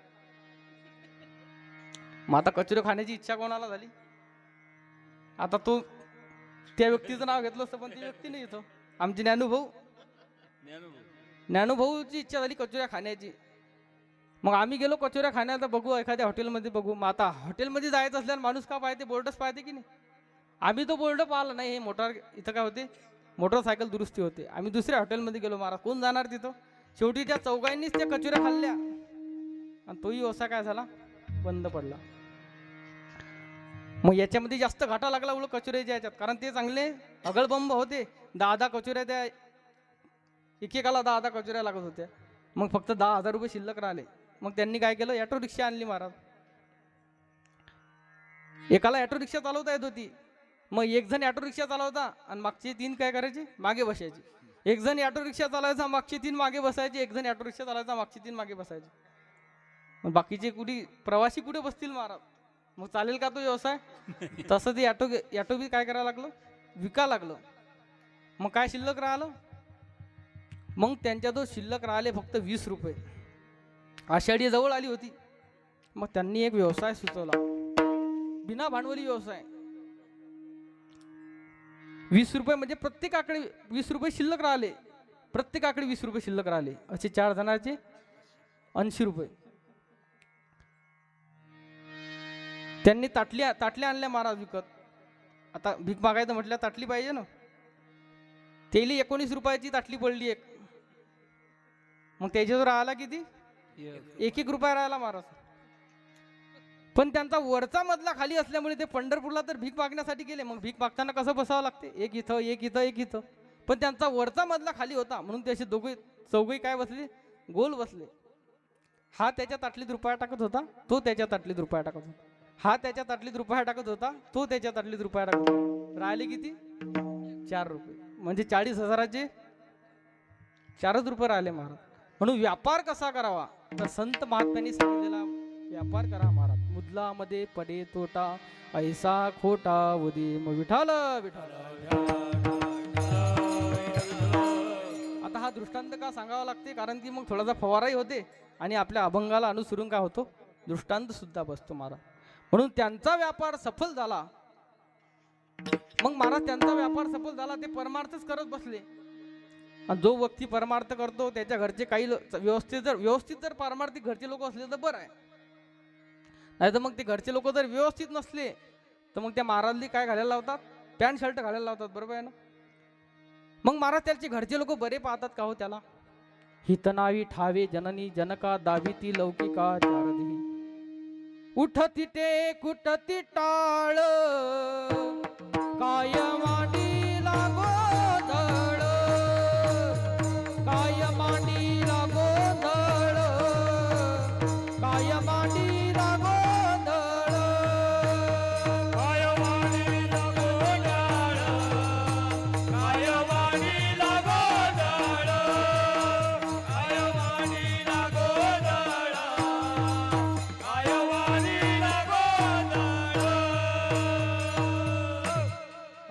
मग आता कचोऱ्या खाण्याची इच्छा कोणाला झाली. आता तो त्या व्यक्तीचं नाव घेतलं असतं पण ती व्यक्ती नाही येतो. आमचे ज्ञानू भाऊ ज्ञानोभाऊची इच्छा झाली कचोऱ्या खाण्याची. मग आम्ही गेलो कचोऱ्या खाण्याला, बघू एखाद्या हॉटेलमध्ये बघू. मग आता हॉटेलमध्ये जायचं असल्यावर माणूस का पाहते, बोर्डच पाहते की नाही. आम्ही तो बोर्ड पाहिला नाही. हे मोटार इथं काय होते, मोटरसायकल दुरुस्ती होते. आम्ही दुसऱ्या हॉटेलमध्ये गेलो. महाराज कोण जाणार तिथं. शेवटी त्या चौघांनीच त्या कचोऱ्या खाल्ल्या आणि तोही व्यवसाय काय झाला, बंद पडला. मग याच्यामध्ये जास्त घाटा लागला उलट कचोऱ्याच्या याच्यात, कारण ते चांगले अगळबंब होते. 10 कचोऱ्या, त्या एकेकाला 10 कचोऱ्या लागत होत्या. मग फक्त 10,000 रुपये शिल्लक राहिले. मग त्यांनी काय केलं, ऑटो रिक्षा आणली महाराज. एकाला ऑटो रिक्षा चालवता येत होती. मग एक जण ऑटो रिक्षा चालवता आणि मागचे 3 काय करायचे, मागे बसायचे. एक जण ऑटो रिक्षा चालवायचा, मागचे 3 मागे बसायचे. एक जण ऑटो रिक्षा चालवायचा, मागचे 3 मागे बसायचे. मग बाकीचे कुठे प्रवासी कुठे बसतील महाराज. मग चालेल का तो व्यवसाय. तसं ते ऑटो बी काय करायला लागलं, विका लागलं. मग काय शिल्लक राहिलं, मग त्यांच्या तो शिल्लक राहिले फक्त 20 रुपये. आषाढी जवळ आली होती. मग त्यांनी एक व्यवसाय सुचवला, बिना भांडवली व्यवसाय. 20 रुपये म्हणजे प्रत्येकाकडे 20 रुपये शिल्लक राहिले. प्रत्येकाकडे 20 रुपये शिल्लक राहिले. असे 4 जणांचे 80 रुपये. त्यांनी ताटल्या आणल्या महाराज विकत. आता भीक मागायचं म्हटलं ताटली पाहिजे ना. तेली 19 रुपयाची ताटली पडली एक. मग त्याच्यावर राहिला किती, 1 रुपया राहिला महाराज. पण त्यांचा वरचा मधला खाली असल्यामुळे ते पंढरपूरला तर भीक मागण्यासाठी गेले. मग भीक मागताना कसं बसावं लागते, एक इथं एक इथं एक इथं. पण त्यांचा वरचा मधला खाली होता म्हणून ते असे चौघे काय बसले, गोल बसले. हा त्याच्या ताटलीत रुपया टाकत होता, तो त्याच्या ताटलीत रुपया टाकत होता. हा त्याच्या ताटलीत रुपया टाकत होता, तो त्याच्या ताटलीत रुपया टाकत होता. राहिले किती, 4 रुपये. म्हणजे 40,000चे 4 रुपये राहिले महाराज. म्हणून व्यापार कसा करावा, तर संत महात्म्यांनी सांगितलेला व्यापार करा महाराज. मुदलामध्ये पडे तोटा, ऐसा खोटा उदी. मग विठाल विठाल. आता हा दृष्टांत का सांगावा लागते, कारण की मग थोडासा फवाराही होते आणि आपल्या अभंगाला अनुसरून काय होतो, दृष्टांत सुद्धा बसतो महाराज. म्हणून त्यांचा व्यापार सफल झाला. मग महाराज त्यांचा व्यापार सफल झाला, ते परमार्थच करत बसले. आणि जो व्यक्ती परमार्थ करतो त्याच्या घरचे काही व्यवस्थित जर पारमार्थिक घरचे लोक असले तर बरं आहे. नाही तर मग ते घरचे लोक जर व्यवस्थित नसले तर मग त्या महाराजली काय घालायला लावतात, पॅन्ट शर्ट घालायला लावतात. बरोबर आहे ना. मग महाराज त्याचे घरचे लोक बरे पाहतात का हो त्याला. हितनावी ठावे जननी जनका दाविती लौकिका चारदी. उठती ते कुटती टाळ, काय मांडीला गोंधळ, काय मांडीला गोंधळ, काय मांडीला गोंधळ, काय वाणीला गोंधळ, काय वाणीला गोंधळ, काय वाणीला गोंधळ, काय वाणीला गोंधळ.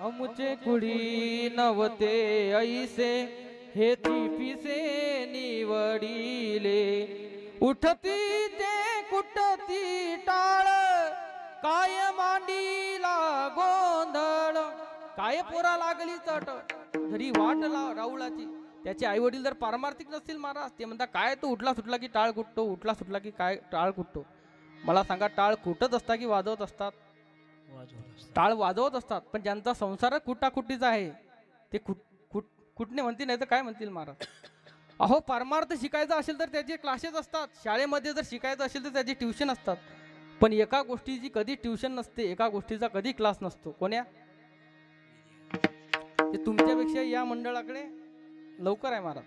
अमुचे कुडी नवते ऐसे हे पिसे निवडिले. उठती ते कुटती टाळ, काय मांडीला गोंधळ. काय पोरा लागली चट, घरी वाट राऊळाची. त्याचे आई वडील जर पारमार्थिक नसतील महाराज, ते म्हणतात काय तो उठला सुटला की टाळ कुटतो, उठला सुटला की काय टाळ कुटतो. मला सांगा, टाळ कुटत असतात की वाजवत असतात. टाळ वाजवत असतात. पण ज्यांचा संसार कुटाकुटीचा आहे ते कुटणे म्हणतील, नाही तर काय म्हणतील महाराज. अहो परमार्थ शिकायचा असेल तर त्याचे क्लासेस असतात. शाळेमध्ये जर शिकायचं असेल तर त्याचे ट्युशन असतात. पण एका गोष्टीची कधी ट्युशन नसते, एका गोष्टीचा कधी क्लास नसतो. कोण्या, ते तुमच्यापेक्षा या मंडळाकडे लवकर आहे महाराज.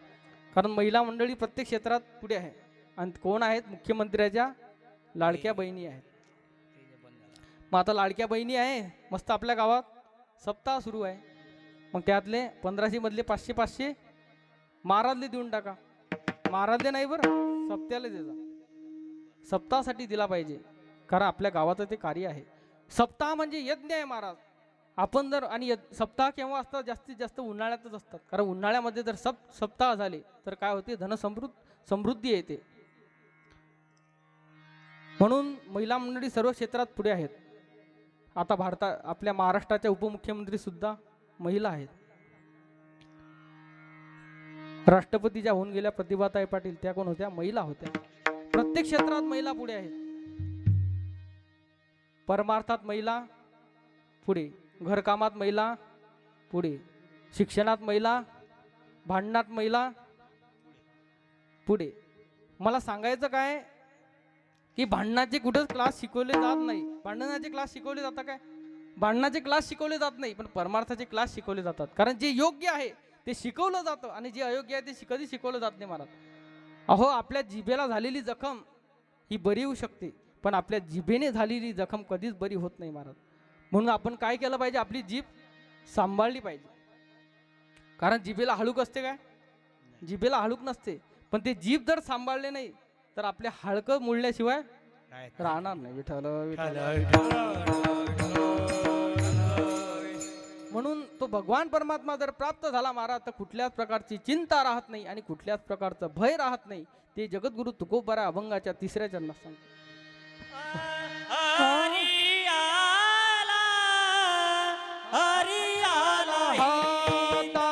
कारण महिला मंडळी प्रत्येक क्षेत्रात पुढे आहे. आणि कोण आहेत, मुख्यमंत्र्याच्या लाडक्या बहिणी आहेत. मग आता लाडक्या बहिणी आहे, मस्त आपल्या गावात सप्ताह सुरू आहे. मग त्यातले 1500 मधले 500 महाराजले देऊन टाका. महाराजले नाही बरं, सप्त्याला देजा. सप्ताहासाठी दिला पाहिजे, कारण आपल्या गावाचं ते कार्य आहे. सप्ताह म्हणजे यज्ञ आहे महाराज. आपण जर, आणि सप्ताह केव्हा असतात, जास्तीत जास्त उन्हाळ्यातच असतात. कारण उन्हाळ्यामध्ये जर सप्ताह झाले तर काय होते, समृद्धी येते. म्हणून महिला मंडळी सर्व क्षेत्रात पुढे आहेत. आता आपल्या महाराष्ट्राच्या उपमुख्यमंत्री सुद्धा महिला आहेत. राष्ट्रपतीच्या होऊन गेल्या प्रतिभाताई पाटील त्या कोण होत्या? महिला होत्या. प्रत्येक क्षेत्रात महिला पुढे आहेत. परमार्थात महिला पुढे, घरकामात महिला पुढे, शिक्षणात महिला, भांडणात महिला पुढे. मला सांगायचं काय की भांडणाचे कुठेच क्लास शिकवले जात नाही. भांडणाचे क्लास शिकवले जातात काय? भांडणाचे क्लास शिकवले जात नाही, पण परमार्थाचे क्लास शिकवले जातात. कारण जे योग्य आहे ते शिकवलं जातं आणि जे अयोग्य आहे ते कधी शिकवलं जात नाही महाराज. अहो, आपल्या जिभेला झालेली जखम ही बरी होऊ शकते, पण आपल्या जिभेने झालेली जखम कधीच बरी होत नाही महाराज. म्हणून आपण काय केलं पाहिजे? आपली जीभ सांभाळली पाहिजे. कारण जिभेला हळूक असते काय? जिभेला हळूक नसते, पण ते जीभ जर सांभाळले नाही तर आपले हाडकं मुळल्याशिवाय राहणार नाही. विठ्ठल म्हणून तो भगवान परमात्मा जर प्राप्त झाला महाराज तर कुठल्याच प्रकारची चिंता राहत नाही आणि कुठल्याच प्रकारचं भय राहत नाही. ते जगद्गुरु तुकोबारा अभंगाच्या 3ऱ्या चरणात सांगतो. हरी आला, हरी आला, हाता,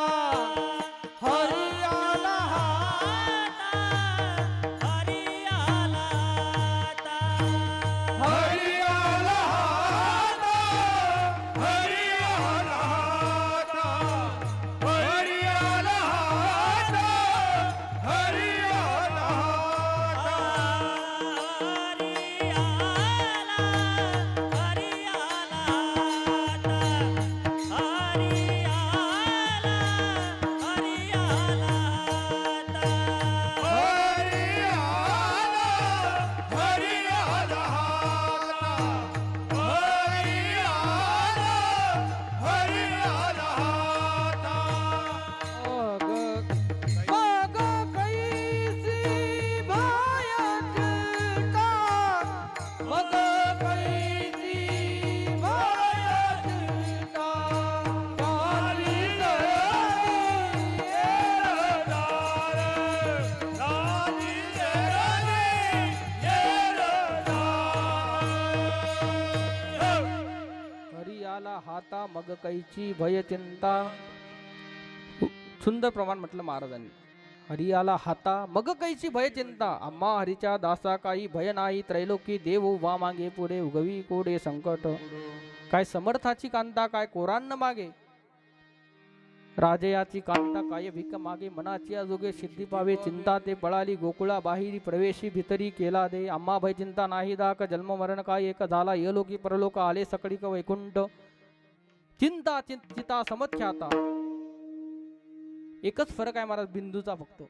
हरी आला हाता, हरी आला हाता. हरी आला हाता, हरी आला हाता, हरी आला हाता, हरी आला हाता. हरी आला, हरी आला हाता, हरी आला, हरी आला हाता. हरी आला, हरी आला हाता, हरी आला, हरी आला हाता. मग कैसी भयचिंता, मग कैसी भयचिंता, काली सयानी येरदार, लाली येरली येरदार. हरी आला हाता मग कैची भय चिंता. सुंदर प्रमाण म्हटलं महाराजांनी. हरी आला हाता मग कैची भय चिंता, आम्हा हरीच्या दासा काही भय नाही. त्रैलोकी देव वा मागे पुढे उगवी कोडे संकट. काय समर्थाची कांता काय कोरान्न मागे, राजयाची कांता काय भीक मागे. मनाची अजोगे सिद्धी पावे चिंता ते पळाली गोकुळा बाहेरी प्रवेशी भितरी केला दे. आम्हा भय चिंता नाही दाक जन्म मरण काय एक झाला. यलोकी परलोक आले सकळीक वैकुंठ. चिंता चिता समख्याता. एकच फरक आहे महाराज बिंदूचा फक्त.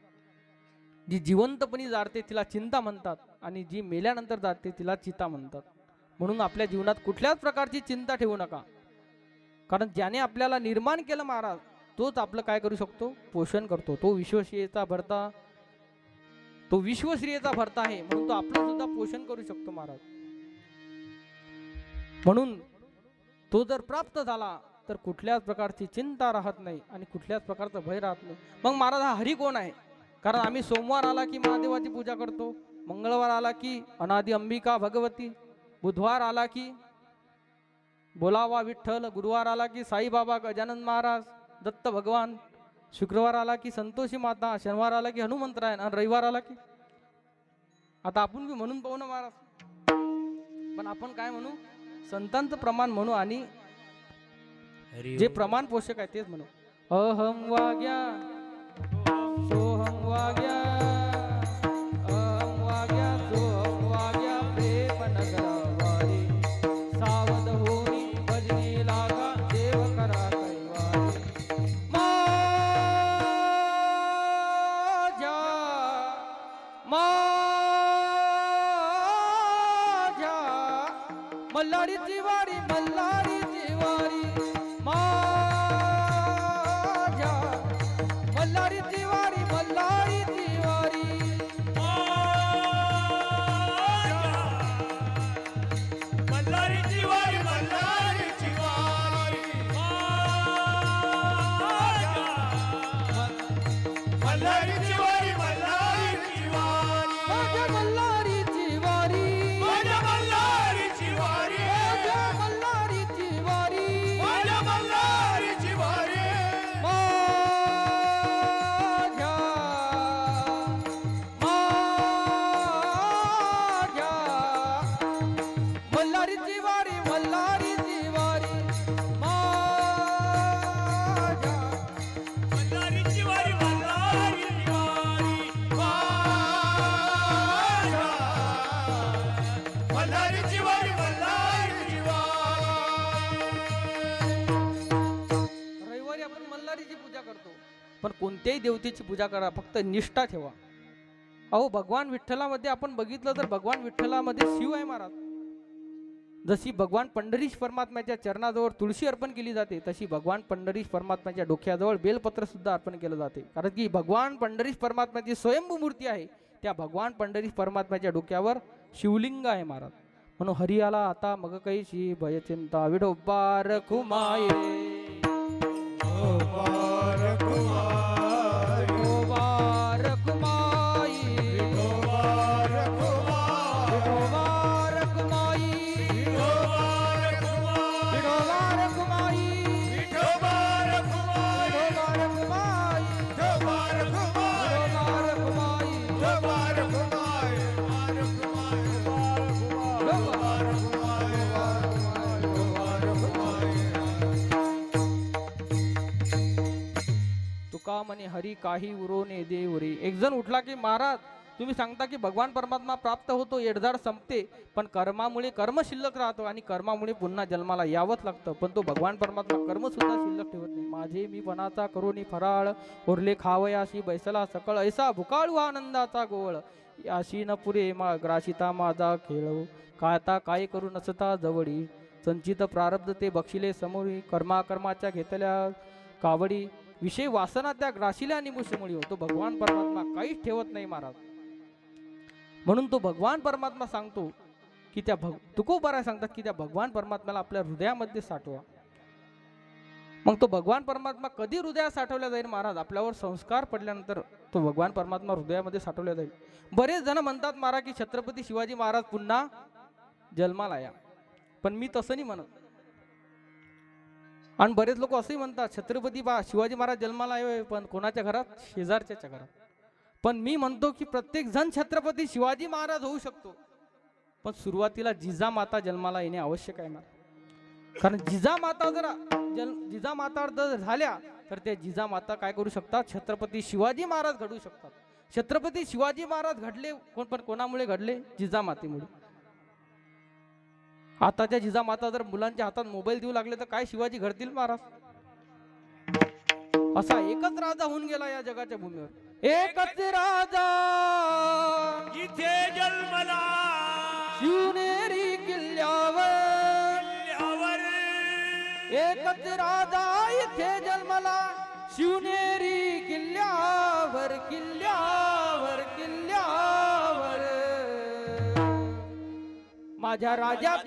जी जिवंतपणी जाते तिला चिंता म्हणतात आणि जी मेल्यानंतर जाते तिला चिता म्हणतात. म्हणून आपल्या जीवनात कुठल्याच प्रकारची चिंता ठेवू नका. कारण ज्याने आपल्याला निर्माण केलं महाराज तोच आपलं काय करू शकतो? पोषण करतो. तो विश्वश्रियेचा भरता, तो विश्वश्रियेचा भरता आहे, म्हणून तो आपलं सुद्धा पोषण करू शकतो महाराज. म्हणून तो जर प्राप्त झाला तर कुठल्याच प्रकारची चिंता राहत नाही आणि कुठल्याच प्रकारचं भय राहत नाही. मग महाराज हा हरी कोण आहे? कारण आम्ही सोमवार आला की महादेवाची पूजा करतो, मंगळवार आला की अनादी अंबिका भगवती, बुधवार आला की बोलावा विठ्ठल, गुरुवार आला की साईबाबा गजानन महाराज दत्त भगवान, शुक्रवार आला की संतोषी माता, शनिवार आला की हनुमंतरायण आणि रविवार आला की आता आपण बी म्हणून पाहू ना महाराज. पण आपण काय म्हणू? संतांचं प्रमाण म्हणू आणि जे प्रमाण पोषक आहे तेच म्हणू. अहम वाग्या सोहम वाग्या, अहम वाग्या सोहम वाग्या, प्रेम नगरावारी सावध होनी भजनी लागा देव करा कैवारी. माझ्या माझ्या मल्हारीची वारी, मल्हारीची वारी, माझ्या मल्हारीची वारी, मल्हारीची वारी. मल्हारीची वारी, मल्हारीची वारी, मल्हारीची वारी, मल्हारीची वारी, माझ्या मल्हारीची वारी, माझ्या मल्हारीची वारी, माझ्या मल्हारीची वारी, माझ्या मल्हारीची वारी, माझ्या मल्हारीची वारी माझ्या मल्हारीची वारी मल्हारीची वारी माझ्या मल्हारीची वारी मल्हारीची वारी. रविवारी आपण मल्हारीची पूजा करतो, पण कोणत्याही देवतेची पूजा करा, फक्त निष्ठा ठेवा. अहो भगवान विठ्ठलामध्ये आपण बघितलं तर भगवान विठ्ठलामध्ये शिव आहे महाराज. जशी भगवान पंढरीश परमात्म्याच्या चरणाजवळ तुळशी अर्पण केली जाते, तशी भगवान पंढरीश परमात्म्याच्या डोक्याजवळ बेलपत्र सुद्धा अर्पण केलं जाते. कारण की भगवान पंढरीश परमात्म्याची स्वयंभू मूर्ती आहे. त्या भगवान पंढरीश परमात्म्याच्या डोक्यावर शिवलिंग आहे महाराज. म्हणून हरी आला आता मग कैशी भय चिंता विडोबार खुमाये वार कुमारी, विठोबार खुमाई वार कुमारी, विठोबार खुमाई वार कुमारी, विठोबार खुमाई विठोबार कुमारी, विठोबार खुमाई विठोबार कुमारी, विठोबार खुमाई विठोबार कुमारी, वार कुमारी, वार कुमारी, वार कुमारी. तुका म्हणे हरी काही उरोने देवरे. एक जण उठला की महाराज तुम्ही सांगता की भगवान परमात्मा प्राप्त होतो, येडझाड संपते, पण कर्मामुळे कर्म शिल्लक राहतो आणि कर्मामुळे पुन्हा जन्माला यावंच लागतं. पण तो भगवान परमात्मा कर्म सुद्धा शिल्लक ठेवत नाही. माझे मी पणाचा करोनी फराळ उरले खावयाशी बैसला सकळ ऐसा भुकाळू आनंदाचा गोळ याशी न पुरे ग्राशिता माझा खेळ कायता काय करू नसता जवळी संचित प्रारब्ध ते बक्षिले समोरी कर्माकर्माच्या घेतल्या कावडी विषय वासना त्या ग्राशील्या निमुषमुळी होतो. भगवान परमात्मा काहीच ठेवत नाही महाराज. म्हणून तो भगवान परमात्मा सांगतो की त्या तुकोबाराय सांगतात की त्या भगवान परमात्म्याला आपल्या हृदयामध्ये साठवा. मग तो भगवान परमात्मा कधी हृदयात साठवला जाईल महाराज? आपल्यावर संस्कार पडल्यानंतर तो भगवान परमात्मा हृदयामध्ये साठवला जाईल. बरेच जण म्हणतात महाराज की छत्रपती शिवाजी महाराज पुन्हा जन्माला या, पण मी तसं नाही म्हणत. आणि बरेच लोक असंही म्हणतात छत्रपती शिवाजी महाराज जन्माला आहे, पण कोणाच्या घरात? शेजारच्या घरात. पण मी म्हणतो की प्रत्येक जण छत्रपती शिवाजी महाराज होऊ शकतो, पण सुरुवातीला जिजामाता जन्माला येणे आवश्यक आहे ना. कारण जिजामाता जर झाल्या तर त्या जिजामाता काय करू शकतात? छत्रपती शिवाजी महाराज घडवू शकतात. छत्रपती शिवाजी महाराज घडले पण कोणामुळे घडले? जिजामातेमुळे. आताच्या जिजामाता जर मुलांच्या हातात मोबाईल देऊ लागले तर काय शिवाजी घडतील महाराज? असा एकच राजा होऊन गेला या जगाच्या भूमीवर. एकच राजा इथे जन्मला शिवनेरी किल्ल्यावर, किल्ल्यावर एकच राजा इथे जन्मला शिवनेरी किल्ल्यावर, किल्ल्यावर, किल्ल्यावर. माझ्या राजात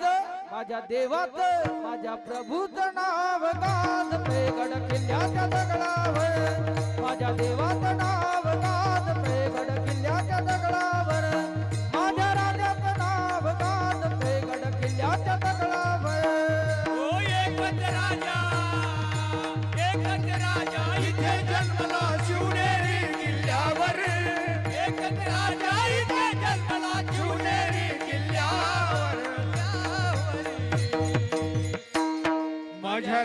माझ्या देवात माझ्या प्रभूचं नाव गाजते गड किल्ल्याच्या दगडावर. माझ्या देवात नाव गाजते गड किल्ल्याच्या दगडावर. माझ्या राजाचं नाव गाजते गड किल्ल्याच्या दगडावर. ओ एकच राजा इथे जन्मला शिवनेरी किल्ल्यावर. एकच राजा इथे जन्मला शिवनेरी किल्ल्यावर. माझ्या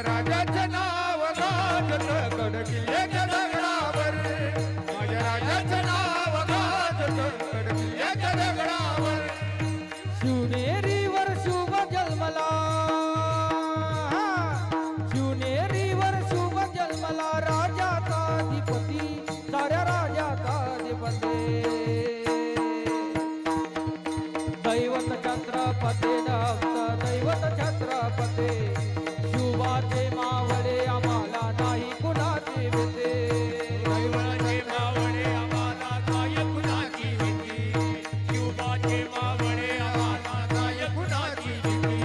राजाचं नाव गाजत गड किल्ल्याच्या दगडावर. माझ्या राजाचं नाव गाजत गड किल्ल्याच्या दगडावर. शिवनेरीवर शुभ जन्मला, शिवनेरीवर शुभ जन्मला राजाचा अधिपती, साऱ्या राजाचा अधिपती. दैवत छत्रपती दैवत छत्रपती शिवाचे मावळे आम्हाला नाही कुणाची भीती. दैवाचे मावळे आम्हाला काय कुणाची भीती. शिवबाचे मावळे आम्हाला काय कुणाची भीती.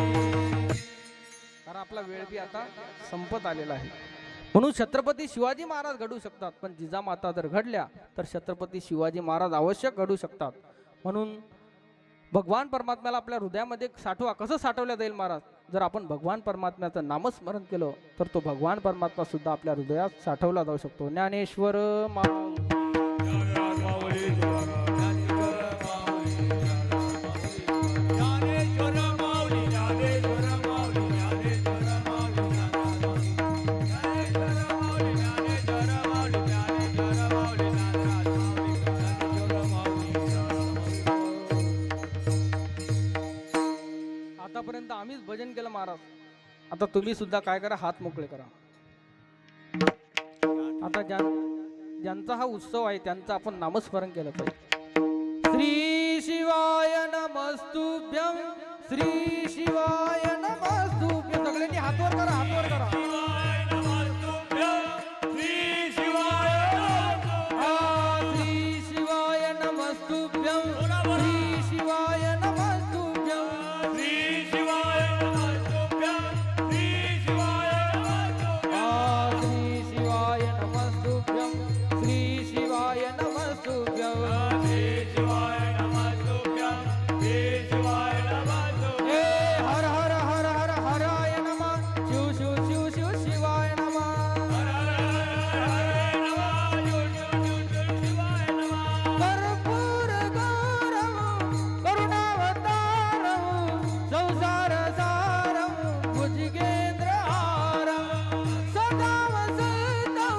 कारण आपला वेळ बी आता संपत आलेला आहे. म्हणून छत्रपती शिवाजी महाराज घडू शकतात, पण जिजामाता जर घडल्या तर छत्रपती शिवाजी महाराज आवश्यक घडू शकतात. म्हणून भगवान परमात्म्याला आपल्या हृदयामध्ये साठवा. कसं साठवल्या जाईल महाराज? जर आपण भगवान परमात्म्याचं नामस्मरण केलं तर तो भगवान परमात्मा सुद्धा आपल्या हृदयात साठवला जाऊ शकतो. ज्ञानेश्वर माऊली आतापर्यंत आम्हीच भजन केलं महाराज. आता तुम्ही सुद्धा काय करा, हात मोकळे करा. आता ज्यांचा हा उत्सव आहे त्यांचं आपण नामस्मरण केलं पाहिजे. श्री शिवाय नमस्तुभ्यं, श्री शिवाय नमस्तुभ्यं. सगळ्यांनी हातवर करा, हातवर करा. शिवाय नमस्तुभ्यं, श्री शिवाय नमस्तुभ्यं. श्री शिवाय नमस्तुभ्यं, श्री शिवाय नमस्तुभ्यं. श्री शिवाय नमस्तुभ्यं, श्री शिवाय नमस्तुभ्यं. श्री शिवाय नमस्तुभ्यं, श्री शिवाय नमस्तुभ्यं. श्री शिवाय नमस्तुभ्यं, श्री शिवाय नमस्तुभ्यं. हे हर हर हर हर हराय नमः, शिव शिव शिव शिव शिवाय नमः. कर्पूर गौरव करुणावतारं, संसार सारं भुजगेन्द्रहारं, सदा वसतं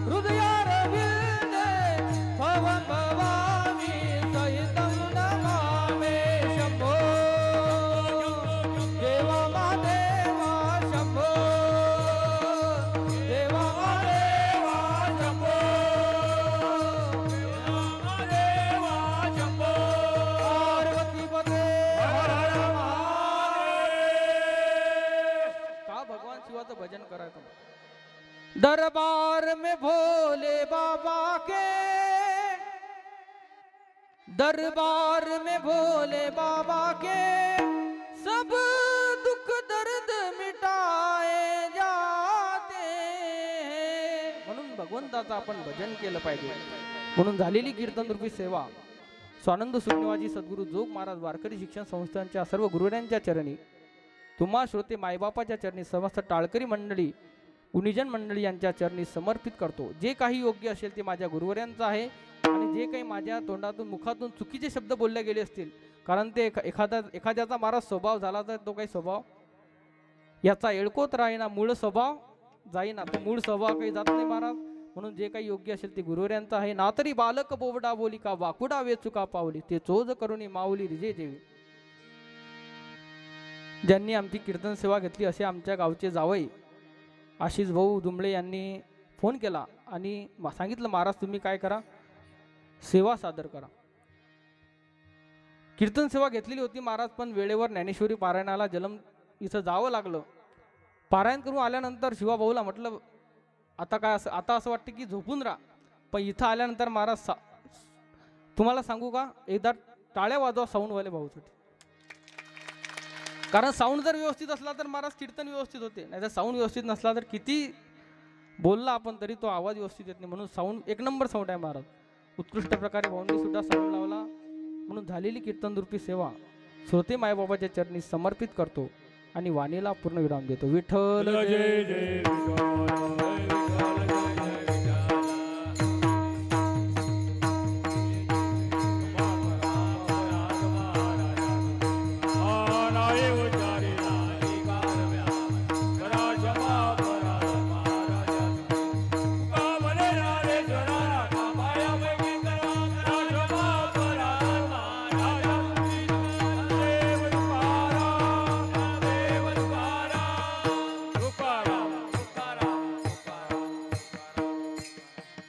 हृदयारविन्दे, भवं भवामि सहितं नमामि. शंभो देवा महादेवा, शंभो देवा महादेवा, शंभो देवा शंभो. पार्वती पते हर हर महादेव. का भगवान शिवाचं भजन करायचं. दरबार में भोले बाबा के, दरबार में भोले बाबा के, सब दुख दर्द मिटाए जाते हैं. म्हणून भगवंताचं आपण भजन केलं पाहिजे. म्हणून झालेली कीर्तन रूपी सेवा स्वानंद सुखनिवाजी सद्गुरू जोग महाराज वारकरी शिक्षण संस्थांच्या सर्व गुरुवर्यांच्या चरणी, तुम्हा श्रोते मायबापाच्या चरणी, समस्त टाळकरी मंडळी, गुणीजन मंडळी यांच्या चरणी समर्पित करतो. जे काही योग्य असेल ते माझ्या गुरुवर्यांचं आहे. आणि जे काही माझ्या तोंडातून मुखातून चुकीचे शब्द बोलले गेले असतील, कारण ते एखाद्याचा महाराज स्वभाव झाला तर तो काही स्वभाव याचा एळकोत राहीना, मूळ स्वभाव जाईना. तो मूळ स्वभाव काही जात नाही महाराज. म्हणून जे काही योग्य असेल ते गुरुवर्यांचं आहे. ना तरी बालक बोबडा बोली का, वाकुडा वेचुका पावली, ते चोज करुणी माऊली रिजे जेवी. ज्यांनी आमची कीर्तन सेवा घेतली असे आमच्या गावचे जावई आशिष भाऊ दुमळे यांनी फोन केला आणि सांगितलं, महाराज तुम्ही काय करा, सेवा सादर करा. कीर्तन सेवा घेतलेली होती महाराज, पण वेळेवर ज्ञानेश्वरी पारायणाला जलम इथं जावं लागलं. पारायण करून आल्यानंतर शिवाभाऊला म्हटलं, आता असं वाटतं की झोपून राहा. पण इथं आल्यानंतर महाराज तुम्हाला सांगू का, एकदा टाळ्या वाजवा साऊंडवाले भाऊसाठी. कारण साऊंड जर व्यवस्थित असला तर महाराज कीर्तन व्यवस्थित होते, नाही तर साऊंड व्यवस्थित नसला तर किती बोलला आपण तरी तो आवाज व्यवस्थित येत नाही. म्हणून साऊंड एक नंबर साऊंड आहे महाराज. उत्कृष्ट प्रकारे भाऊंनी सुद्धा साऊंड लावला. म्हणून झालेली कीर्तन रूपी सेवा श्रोते मायबाबाच्या चरणी समर्पित करतो आणि वाणीला पूर्ण विराम देतो. विठ्ठल जय जय विठ्ठल.